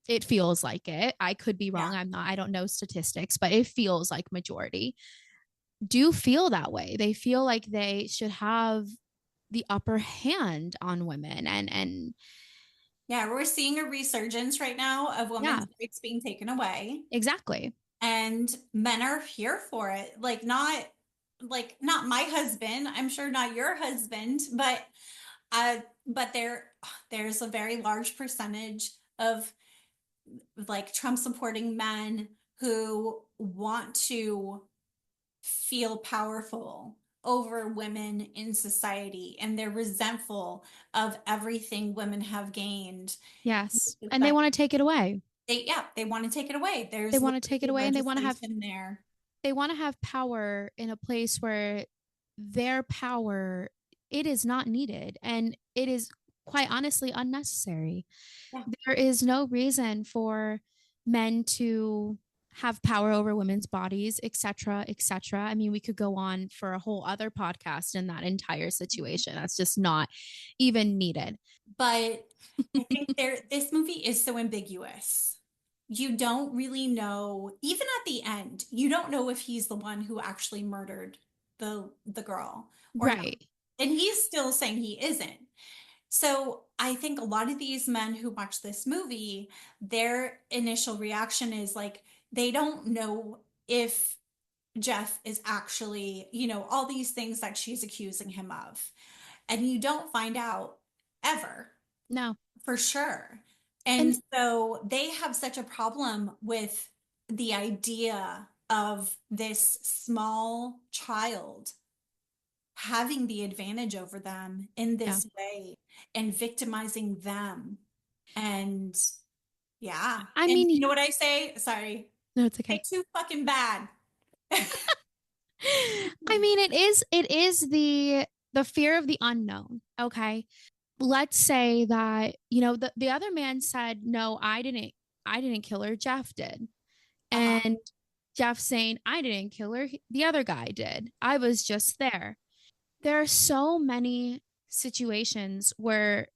Speaker 8: it feels like it. I could be wrong. I don't know statistics, but it feels like majority do feel that way. They feel like they should have the upper hand on women. And
Speaker 9: Yeah, we're seeing a resurgence right now of
Speaker 8: yeah,
Speaker 9: women's rights being taken away.
Speaker 8: exactly.
Speaker 9: And men are here for it. Like not my husband, I'm sure not your husband, but there's a very large percentage of like Trump supporting men who want to feel powerful over women in society, and they're resentful of everything women have gained.
Speaker 8: Yes. And they want to take it away.
Speaker 9: They want to take it away.
Speaker 8: They
Speaker 9: There's
Speaker 8: want to take it away, and
Speaker 9: legislation there.
Speaker 8: they want to have power in a place where their power, it is not needed, and it is quite honestly unnecessary.
Speaker 9: Yeah.
Speaker 8: There is no reason for men to have power over women's bodies, etc., etc. I mean, we could go on for a whole other podcast in that entire situation. That's just not even needed.
Speaker 9: But I think this movie is so ambiguous. You don't really know, even at the end, you don't know if he's the one who actually murdered the girl or not.
Speaker 8: Right.
Speaker 9: And he's still saying he isn't. So I think a lot of these men who watch this movie, their initial reaction is like they don't know if Jeff is actually, you know, all these things that she's accusing him of. And you don't find out ever.
Speaker 8: No.
Speaker 9: For sure. And so they have such a problem with the idea of this small child having the advantage over them in this way and victimizing them. And yeah.
Speaker 8: I
Speaker 9: And
Speaker 8: mean,
Speaker 9: you know what I say? Sorry.
Speaker 8: no, it's okay.
Speaker 9: It's too fucking bad.
Speaker 8: I mean, it is the fear of the unknown. Okay. Let's say that, you know, the other man said, no, I didn't kill her. Jeff did. And Jeff saying, I didn't kill her. The other guy did. I was just there. There are so many situations where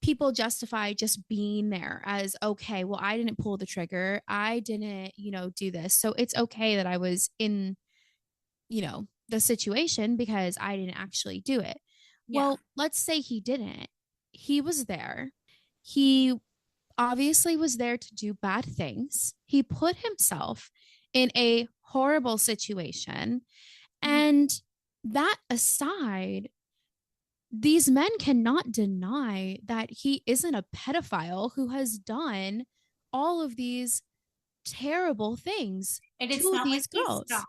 Speaker 8: people justify just being there as, okay, well, I didn't pull the trigger. I didn't, do this. So it's okay that I was in, the situation because I didn't actually do it.
Speaker 9: Yeah.
Speaker 8: Well, let's say he didn't. He was there. He obviously was there to do bad things. He put himself in a horrible situation. And that aside, these men cannot deny that he isn't a pedophile who has done all of these terrible things
Speaker 9: And it's
Speaker 8: to
Speaker 9: not like
Speaker 8: these
Speaker 9: he
Speaker 8: girls.
Speaker 9: stopped.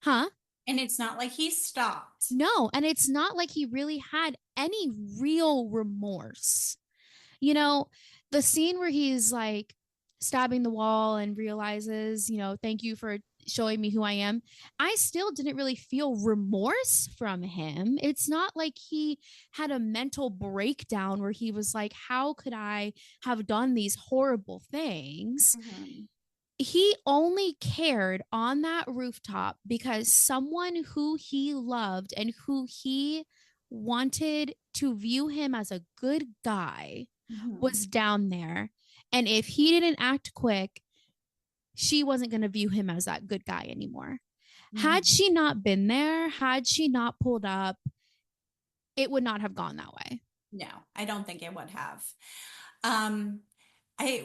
Speaker 8: Huh?
Speaker 9: And it's not like he stopped.
Speaker 8: No, and it's not like he really had any real remorse. The scene where he's like stabbing the wall and realizes, thank you for showing me who I am. I still didn't really feel remorse from him. It's not like he had a mental breakdown where he was like, how could I have done these horrible things? He only cared on that rooftop because someone who he loved and who he wanted to view him as a good guy was down there. And if he didn't act quick, she wasn't going to view him as that good guy anymore. Had she not been there, had she not pulled up, it would not have gone that way.
Speaker 9: No, I don't think it would have.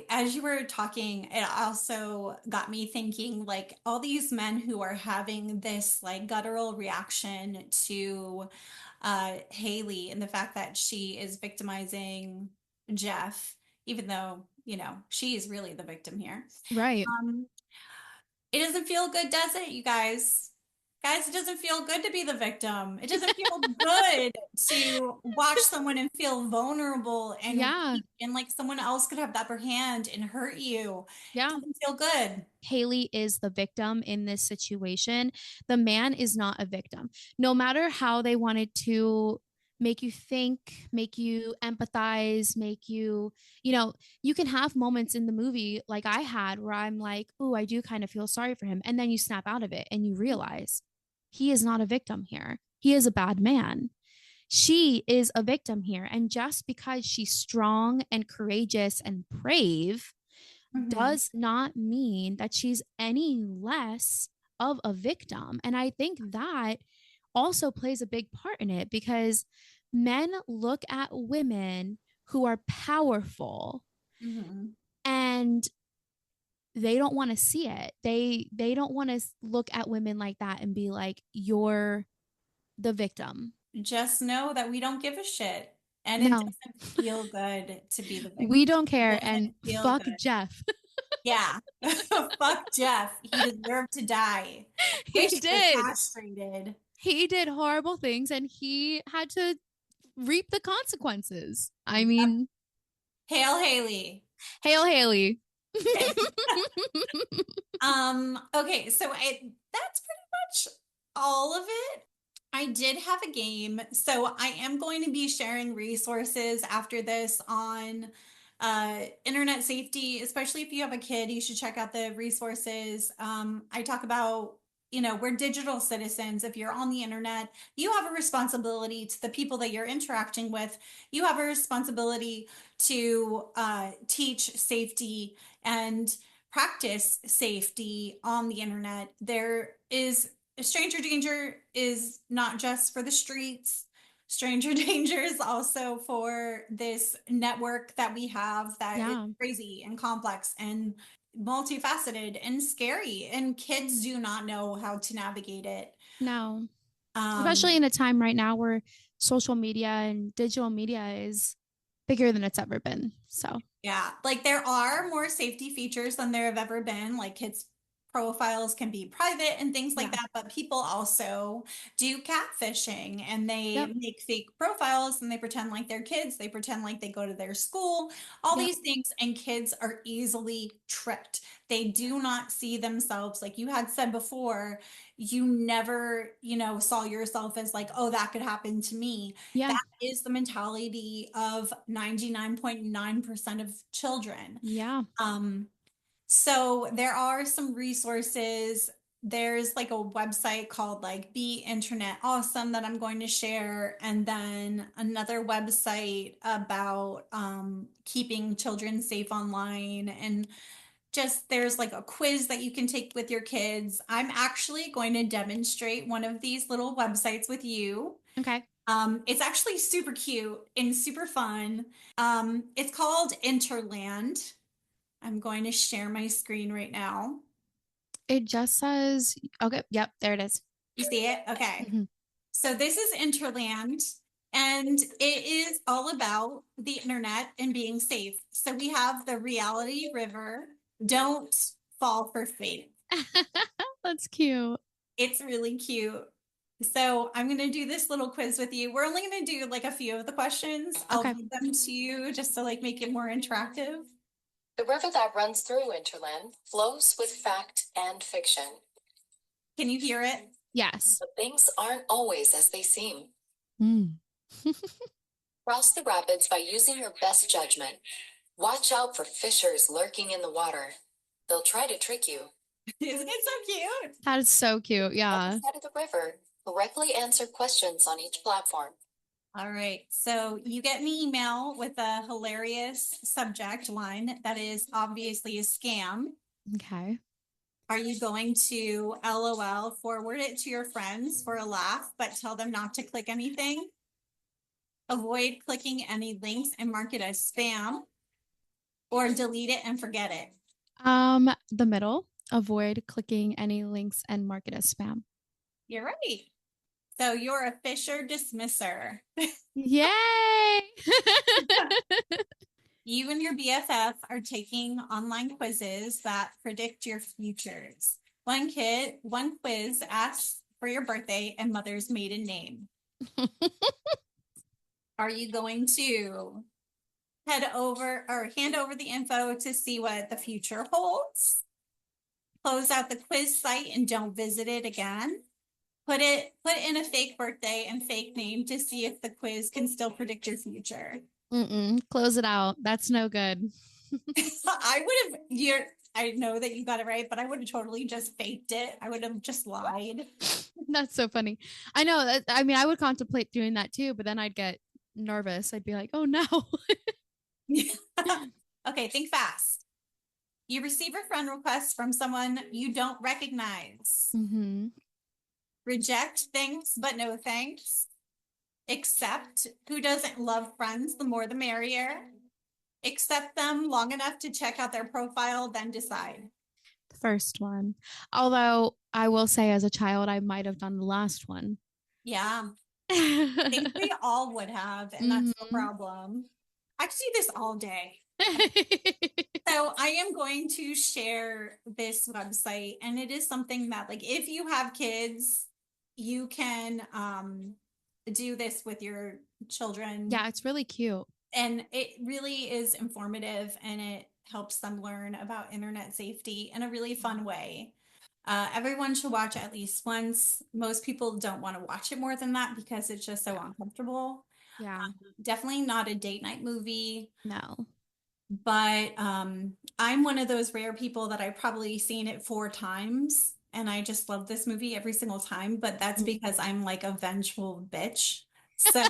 Speaker 9: As you were talking, it also got me thinking, like, all these men who are having this like guttural reaction to Hayley and the fact that she is victimizing Jeff, even though, she is really the victim here.
Speaker 8: Right.
Speaker 9: It doesn't feel good, does it, you guys? Guys, it doesn't feel good to be the victim. It doesn't feel good to watch someone and feel vulnerable and
Speaker 8: Yeah.
Speaker 9: weak and like someone else could have the upper hand and hurt you.
Speaker 8: Yeah.
Speaker 9: It doesn't feel good.
Speaker 8: Hayley is the victim in this situation. The man is not a victim. No matter how they wanted to make you think, make you empathize, make you, you can have moments in the movie like I had where I'm like, oh, I do kind of feel sorry for him. And then you snap out of it and you realize he is not a victim here. He is a bad man. She is a victim here. And just because she's strong and courageous and brave does not mean that she's any less of a victim. And I think that also plays a big part in it because men look at women who are powerful and they don't want to see it. They don't want to look at women like that and be like, you're the victim.
Speaker 9: Just know that we don't give a shit. And it doesn't feel good to be the victim.
Speaker 8: We don't care. And fuck
Speaker 9: good.
Speaker 8: Jeff.
Speaker 9: Yeah. Fuck Jeff. He deserved to die.
Speaker 8: He did.
Speaker 9: Castrated.
Speaker 8: He did horrible things and he had to reap the consequences. I mean,
Speaker 9: Hail Hayley.
Speaker 8: Hail Hayley.
Speaker 9: Okay, so that's pretty much all of it. I did have a game, so I am going to be sharing resources after this on internet safety, especially if you have a kid. You should check out the resources. I talk about, we're digital citizens. If you're on the internet, you have a responsibility to the people that you're interacting with. You have a responsibility to teach safety and practice safety on the internet. Stranger danger is not just for the streets. Stranger danger is also for this network that we have that is crazy and complex and multifaceted and scary, and kids do not know how to navigate it.
Speaker 8: No. Especially in a time right now where social media and digital media is bigger than it's ever been. So
Speaker 9: yeah, like there are more safety features than there have ever been. Like kids profiles can be private and things like that, but people also do catfishing and they make fake profiles and they pretend like they're kids. They pretend like they go to their school, all these things, and kids are easily tricked. They do not see themselves, like you had said before, you never, saw yourself as like, oh, that could happen to me.
Speaker 8: Yeah.
Speaker 9: That is the mentality of 99.9% of children.
Speaker 8: Yeah.
Speaker 9: So there are some resources. There's like a website called like Be Internet Awesome that I'm going to share, and then another website about keeping children safe online, and just there's like a quiz that you can take with your kids. I'm actually going to demonstrate one of these little websites with you.
Speaker 8: Okay.
Speaker 9: It's actually super cute and super fun. It's called Interland. I'm going to share my screen right now.
Speaker 8: It just says, okay, yep, there it is.
Speaker 9: You see it? Okay.
Speaker 8: Mhm.
Speaker 9: So this is Interland, and it is all about the internet and being safe. So we have the reality river. Don't fall for fate.
Speaker 8: That's cute.
Speaker 9: It's really cute. So I'm going to do this little quiz with you. We're only going to do like a few of the questions. I'll
Speaker 8: Okay.
Speaker 9: read them to you just to like make it more interactive.
Speaker 10: The river that runs through Interland flows with fact and fiction.
Speaker 9: Can you hear it?
Speaker 8: Yes.
Speaker 10: But things aren't always as they seem.
Speaker 8: Mm.
Speaker 10: Cross the rapids by using your best judgment. Watch out for fishers lurking in the water. They'll try to trick you.
Speaker 9: Isn't it so cute?
Speaker 8: That is so cute.
Speaker 10: On
Speaker 8: Yeah.
Speaker 10: the side of the river, correctly answer questions on each platform.
Speaker 9: All right. So you get an email with a hilarious subject line that is obviously a scam.
Speaker 8: Okay.
Speaker 9: Are you going to LOL, forward it to your friends for a laugh, but tell them not to click anything? Avoid clicking any links and mark it as spam, or delete it and forget it?
Speaker 8: The middle. Avoid clicking any links and mark it as spam.
Speaker 9: You're right. So you're a fisher dismisser.
Speaker 8: Yay!
Speaker 9: You and your BFF are taking online quizzes that predict your futures. One quiz asks for your birthday and mother's maiden name. Are you going to head over or hand over the info to see what the future holds? Close out the quiz site and don't visit it again. Put in a fake birthday and fake name to see if the quiz can still predict your future.
Speaker 8: Close it out. That's no good.
Speaker 9: I know that you got it right, but I would have totally just faked it. I would have just lied.
Speaker 8: That's so funny. I know that. I mean, I would contemplate doing that too, but then I'd get nervous. I'd be like, oh no.
Speaker 9: Okay, think fast. You receive a friend request from someone you don't recognize.
Speaker 8: Mm-hmm.
Speaker 9: Reject thanks, but no thanks. Accept. Who doesn't love friends? The more the merrier. Accept them long enough to check out their profile, then decide.
Speaker 8: The first one. Although I will say as a child, I might have done the last one.
Speaker 9: Yeah. I think we all would have, and that's no
Speaker 8: Mm-hmm.
Speaker 9: problem. I could do this all day. So I am going to share this website, and it is something that, like, if you have kids, you can do this with your children.
Speaker 8: Yeah, it's really cute.
Speaker 9: And it really is informative, and it helps them learn about internet safety in a really fun way. Everyone should watch it at least once. Most people don't want to watch it more than that because it's just so uncomfortable.
Speaker 8: Yeah.
Speaker 9: Definitely not a date night movie.
Speaker 8: No.
Speaker 9: But I'm one of those rare people that I've probably seen it 4 times, and I just love this movie every single time. But that's because I'm like a vengeful bitch. So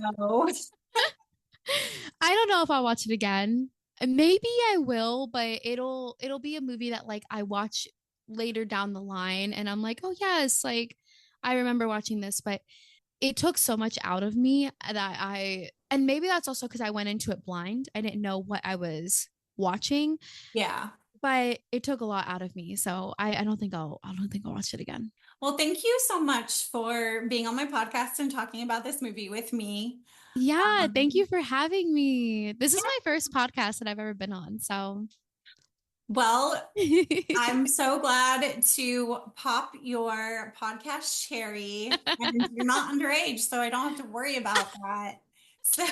Speaker 8: I don't know if I'll watch it again. Maybe I will, but it'll be a movie that like I watch later down the line and I'm like, oh yes, like I remember watching this, but it took so much out of me that and maybe that's also because I went into it blind. I didn't know what I was watching.
Speaker 9: yeah.
Speaker 8: But it took a lot out of me. So I don't think I'll watch it again.
Speaker 9: Well, thank you so much for being on my podcast and talking about this movie with me.
Speaker 8: Yeah, thank you for having me. This is my first podcast that I've ever been on. So
Speaker 9: well, I'm so glad to pop your podcast cherry, and you're not underage, so I don't have to worry about that. So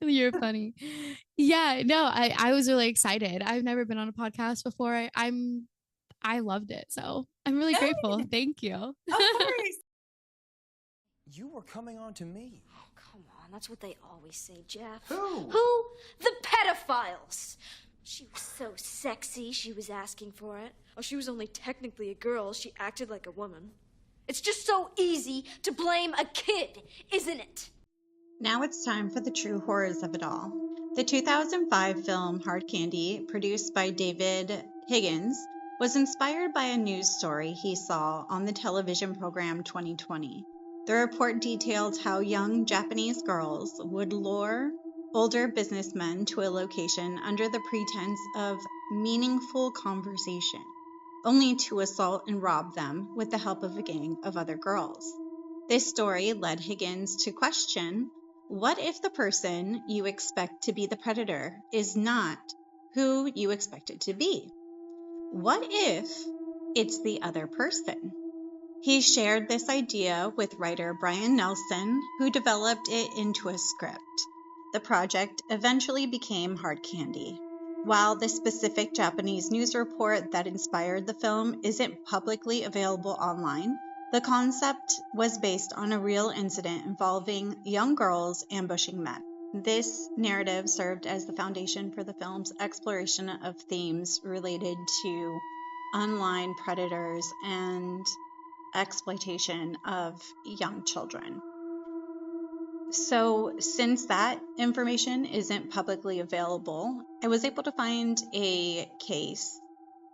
Speaker 8: you're funny. Yeah, no, I was really excited. I've never been on a podcast before. I loved it. So I'm really grateful. Thank you.
Speaker 9: Of course.
Speaker 7: You were coming on to me.
Speaker 6: Come on, that's what they always say, Jeff.
Speaker 7: Who?
Speaker 6: Who? The pedophiles. She was so sexy, she was asking for it. Oh, she was only technically a girl. She acted like a woman. It's just so easy to blame a kid, isn't it?
Speaker 3: Now it's time for the true horrors of it all. The 2005 film Hard Candy, produced by David Higgins, was inspired by a news story he saw on the television program 2020. The report detailed how young Japanese girls would lure older businessmen to a location under the pretense of meaningful conversation, only to assault and rob them with the help of a gang of other girls. This story led Higgins to question, what if the person you expect to be the predator is not who you expect it to be? What if it's the other person? He shared this idea with writer Brian Nelson, who developed it into a script. The project eventually became Hard Candy. While the specific Japanese news report that inspired the film isn't publicly available online, the concept was based on a real incident involving young girls ambushing men. This narrative served as the foundation for the film's exploration of themes related to online predators and exploitation of young children. So since that information isn't publicly available, I was able to find a case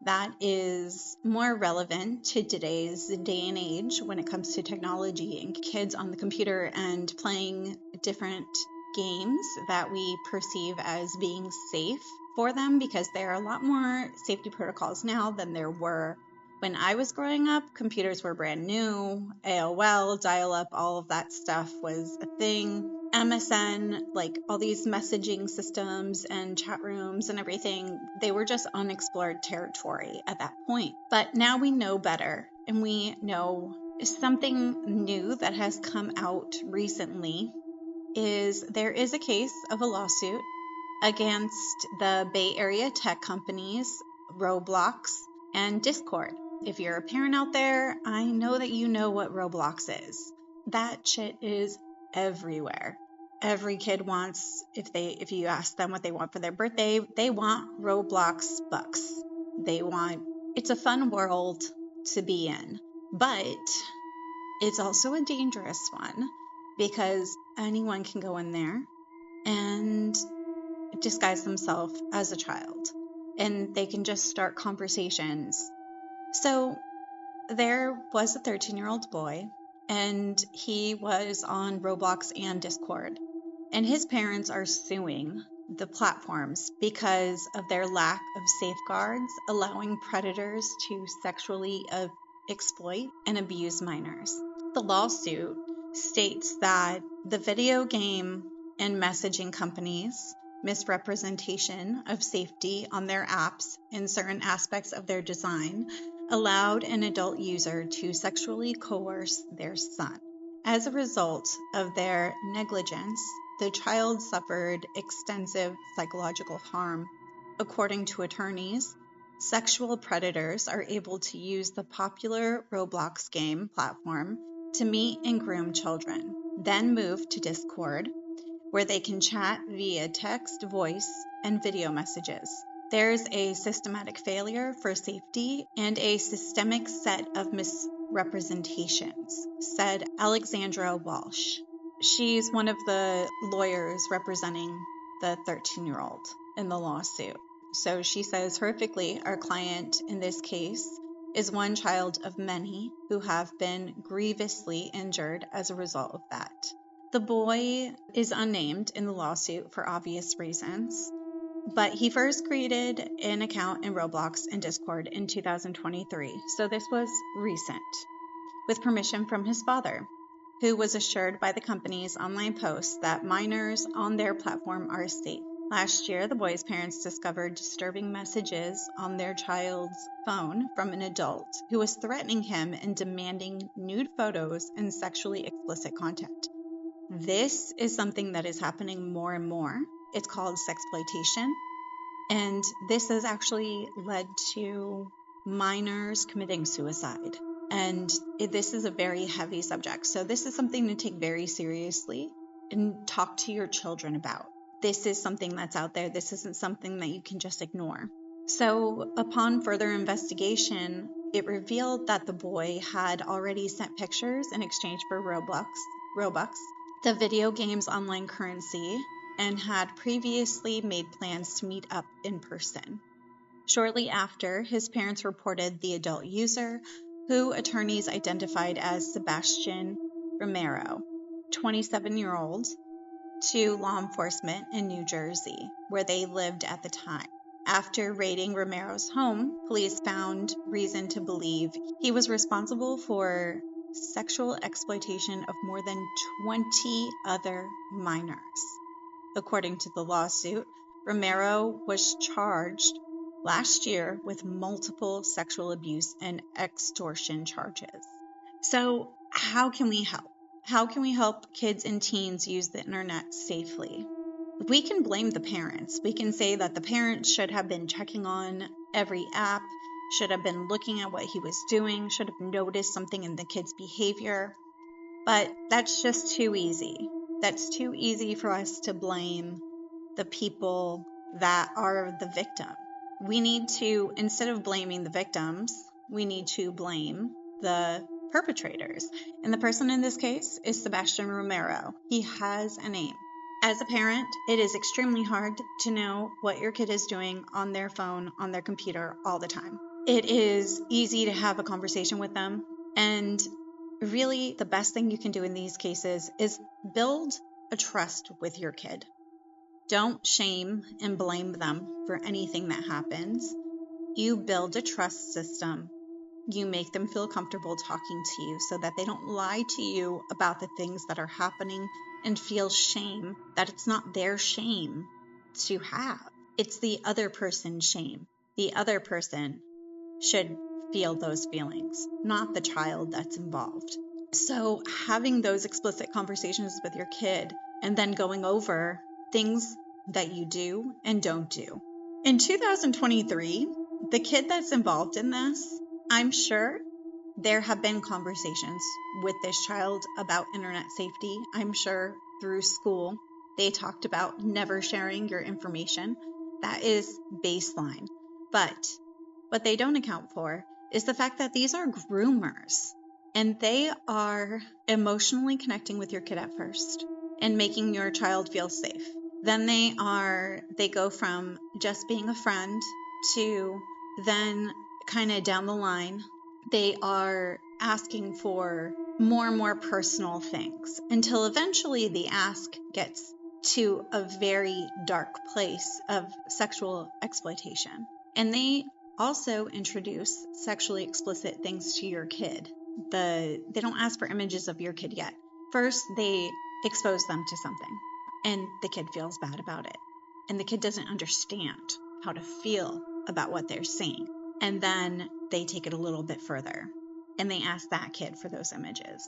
Speaker 3: that is more relevant to today's day and age when it comes to technology and kids on the computer and playing different games that we perceive as being safe for them, because there are a lot more safety protocols now than there were when I was growing up. Computers were brand new. AOL, dial-up, all of that stuff was a thing. MSN, like all these messaging systems and chat rooms and everything, they were just unexplored territory at that point. But now we know better, and we know something new that has come out recently is there is a case of a lawsuit against the Bay Area tech companies Roblox and Discord. If you're a parent out there, I know that you know what Roblox is. That shit is everywhere. Every kid wants, if you ask them what they want for their birthday, they want Roblox bucks. It's a fun world to be in, but it's also a dangerous one because anyone can go in there and disguise themselves as a child, and they can just start conversations. So there was a 13-year-old boy, and he was on Roblox and Discord, and his parents are suing the platforms because of their lack of safeguards allowing predators to sexually exploit and abuse minors. The lawsuit states that the video game and messaging companies' misrepresentation of safety on their apps and certain aspects of their design allowed an adult user to sexually coerce their son. As a result of their negligence, the child suffered extensive psychological harm. According to attorneys, sexual predators are able to use the popular Roblox game platform to meet and groom children, then move to Discord, where they can chat via text, voice, and video messages. There's a systematic failure for safety and a systemic set of misrepresentations, said Alexandra Walsh. She's one of the lawyers representing the 13-year-old in the lawsuit. So she says, horrifically, our client in this case is one child of many who have been grievously injured as a result of that. The boy is unnamed in the lawsuit for obvious reasons, but he first created an account in Roblox and Discord in 2023, so this was recent, with permission from his father, who was assured by the company's online posts that minors on their platform are safe. Last year, the boy's parents discovered disturbing messages on their child's phone from an adult who was threatening him and demanding nude photos and sexually explicit content. This is something that is happening more and more. It's called sexploitation, and this has actually led to minors committing suicide. And this is a very heavy subject, so this is something to take very seriously and talk to your children about. this is something that's out there. This isn't something that you can just ignore. So upon further investigation, it revealed that the boy had already sent pictures in exchange for Robux, the video game's online currency, and had previously made plans to meet up in person. Shortly after, his parents reported the adult user, who attorneys identified as Sebastian Romero, 27-year-old, to law enforcement in New Jersey, where they lived at the time. After raiding Romero's home, police found reason to believe he was responsible for sexual exploitation of more than 20 other minors. According to the lawsuit, Romero was charged last year with multiple sexual abuse and extortion charges. So, how can we help? How can we help kids and teens use the internet safely? We can blame the parents. We can say that the parents should have been checking on every app, should have been looking at what he was doing, should have noticed something in the kid's behavior. But that's just too easy. That's too easy for us to blame the people that are the victim. We need to, instead of blaming the victims, we need to blame the perpetrators. And the person in this case is Sebastian Romero. He has a name. As a parent, it is extremely hard to know what your kid is doing on their phone, on their computer all the time. It is easy to have a conversation with them, and really the best thing you can do in these cases is build a trust with your kid. Don't shame and blame them for anything that happens. You build a trust system. You make them feel comfortable talking to you so that they don't lie to you about the things that are happening and feel shame that it's not their shame to have. It's the other person's shame. The other person should feel those feelings, not the child that's involved. So having those explicit conversations with your kid and then going over things that you do and don't do. In 2023, the kid that's involved in this, I'm sure there have been conversations with this child about internet safety. I'm sure through school they talked about never sharing your information. That is baseline. But what they don't account for is the fact that these are groomers and they are emotionally connecting with your kid at first and making your child feel safe. Then they go from just being a friend to then kind of down the line, they are asking for more and more personal things until eventually the ask gets to a very dark place of sexual exploitation. And they also introduce sexually explicit things to your kid. They don't ask for images of your kid yet. First, they expose them to something, and the kid feels bad about it. And the kid doesn't understand how to feel about what they're seeing. And then they take it a little bit further, and they ask that kid for those images.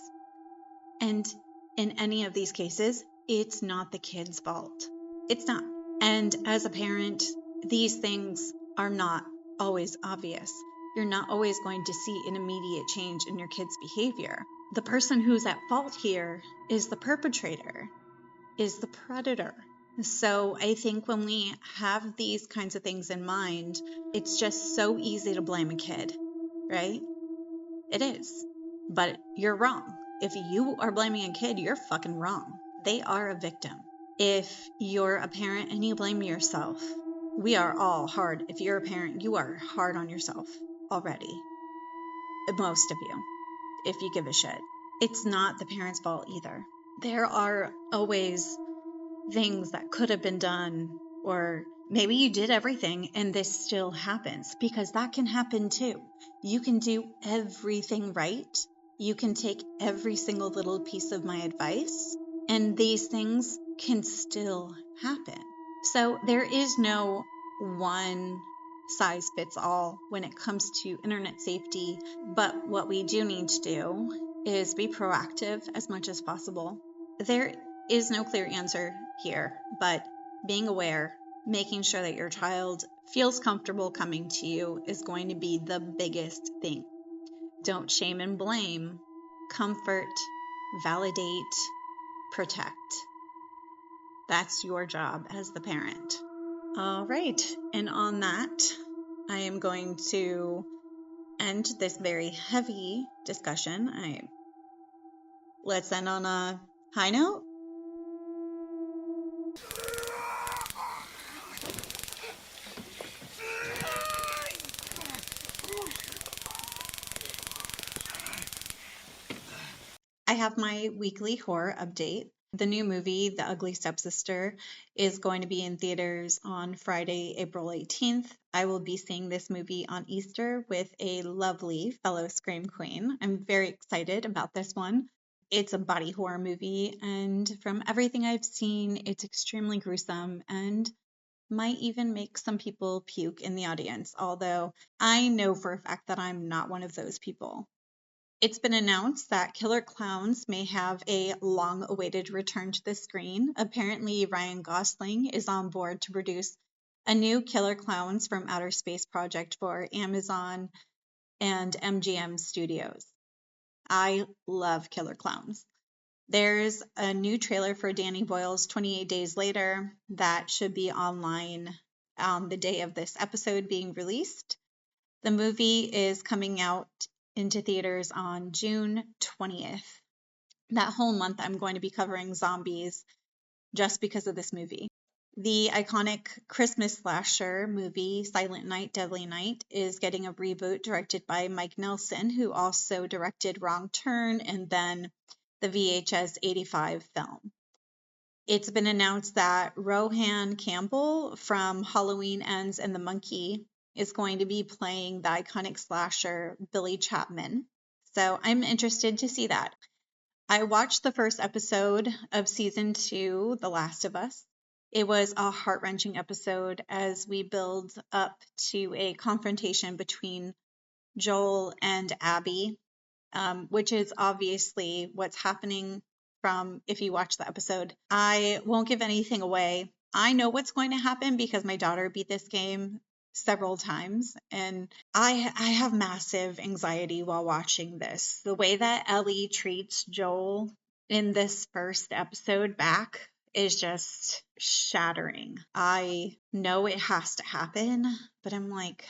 Speaker 3: And in any of these cases, it's not the kid's fault. It's not. And as a parent, these things are not always obvious. You're not always going to see an immediate change in your kid's behavior. The person who's at fault here is the perpetrator, is the predator. So I think when we have these kinds of things in mind, it's just so easy to blame a kid, right? It is. But you're wrong. If you are blaming a kid, you're fucking wrong. They are a victim. If you're a parent and you blame yourself, we are all hard. If you're a parent, you are hard on yourself already. Most of you, if you give a shit. It's not the parent's fault either. There are always things that could have been done, or maybe you did everything and this still happens, because that can happen too. You can do everything right. You can take every single little piece of my advice, and these things can still happen. So there is no one size fits all when it comes to internet safety, but what we do need to do is be proactive as much as possible. There is no clear answer here, but being aware, making sure that your child feels comfortable coming to you is going to be the biggest thing. Don't shame and blame. Comfort, validate, protect. That's your job as the parent. All right. And on that, I am going to end this very heavy discussion. Let's end on a high note. I have my weekly horror update. The new movie, The Ugly Stepsister, is going to be in theaters on Friday, April 18th. I will be seeing this movie on Easter with a lovely fellow Scream Queen. I'm very excited about this one. It's a body horror movie, and from everything I've seen, it's extremely gruesome and might even make some people puke in the audience, although I know for a fact that I'm not one of those people. It's been announced that Killer Clowns may have a long-awaited return to the screen. Apparently, Ryan Gosling is on board to produce a new Killer Clowns from Outer Space project for Amazon and MGM Studios. I love Killer Clowns. There's a new trailer for Danny Boyle's 28 Days Later that should be online on the day of this episode being released. The movie is coming out into theaters on June 20th. That whole month I'm going to be covering zombies just because of this movie. The iconic Christmas slasher movie Silent Night, Deadly Night is getting a reboot directed by Mike Nelson, who also directed Wrong Turn and then the VHS 85 film. It's been announced that Rohan Campbell from Halloween Ends and the Monkey is going to be playing the iconic slasher Billy Chapman. So I'm interested to see that. I watched the first episode of season 2, The Last of Us. It was a heart-wrenching episode as we build up to a confrontation between Joel and Abby, which is obviously what's happening from if you watch the episode. I won't give anything away. I know what's going to happen because my daughter beat this game several times, and I have massive anxiety while watching this. The way that Ellie treats Joel in this first episode back is just shattering. I know it has to happen, but I'm like,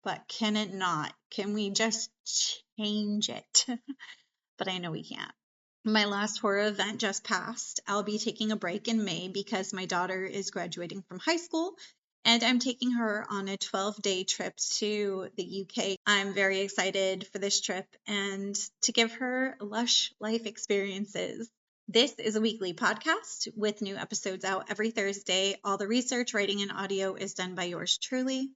Speaker 3: but can it not? Can we just change it? But I know we can't. My last horror event just passed. I'll be taking a break in May because my daughter is graduating from high school and I'm taking her on a 12-day trip to the UK. I'm very excited for this trip and to give her lush life experiences. This is a weekly podcast with new episodes out every Thursday. All the research, writing, and audio is done by yours truly.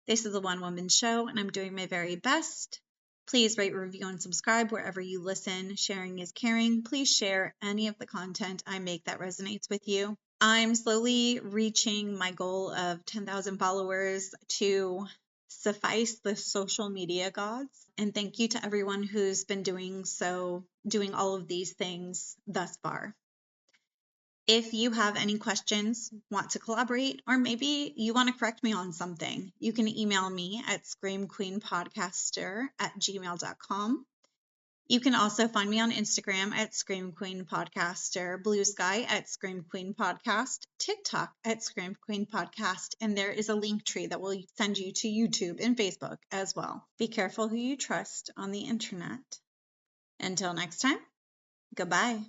Speaker 3: This is a one-woman show and I'm doing my very best. Please rate, review, and subscribe wherever you listen. Sharing is caring. Please share any of the content I make that resonates with you. I'm slowly reaching my goal of 10,000 followers to suffice the social media gods. And thank you to everyone who's been doing all of these things thus far. If you have any questions, want to collaborate, or maybe you want to correct me on something, you can email me at screamqueenpodcaster@gmail.com. You can also find me on Instagram at Scream Queen Podcaster, Blue Sky at Scream Queen Podcast, TikTok at Scream Queen Podcast, and there is a link tree that will send you to YouTube and Facebook as well. Be careful who you trust on the internet. Until next time, goodbye.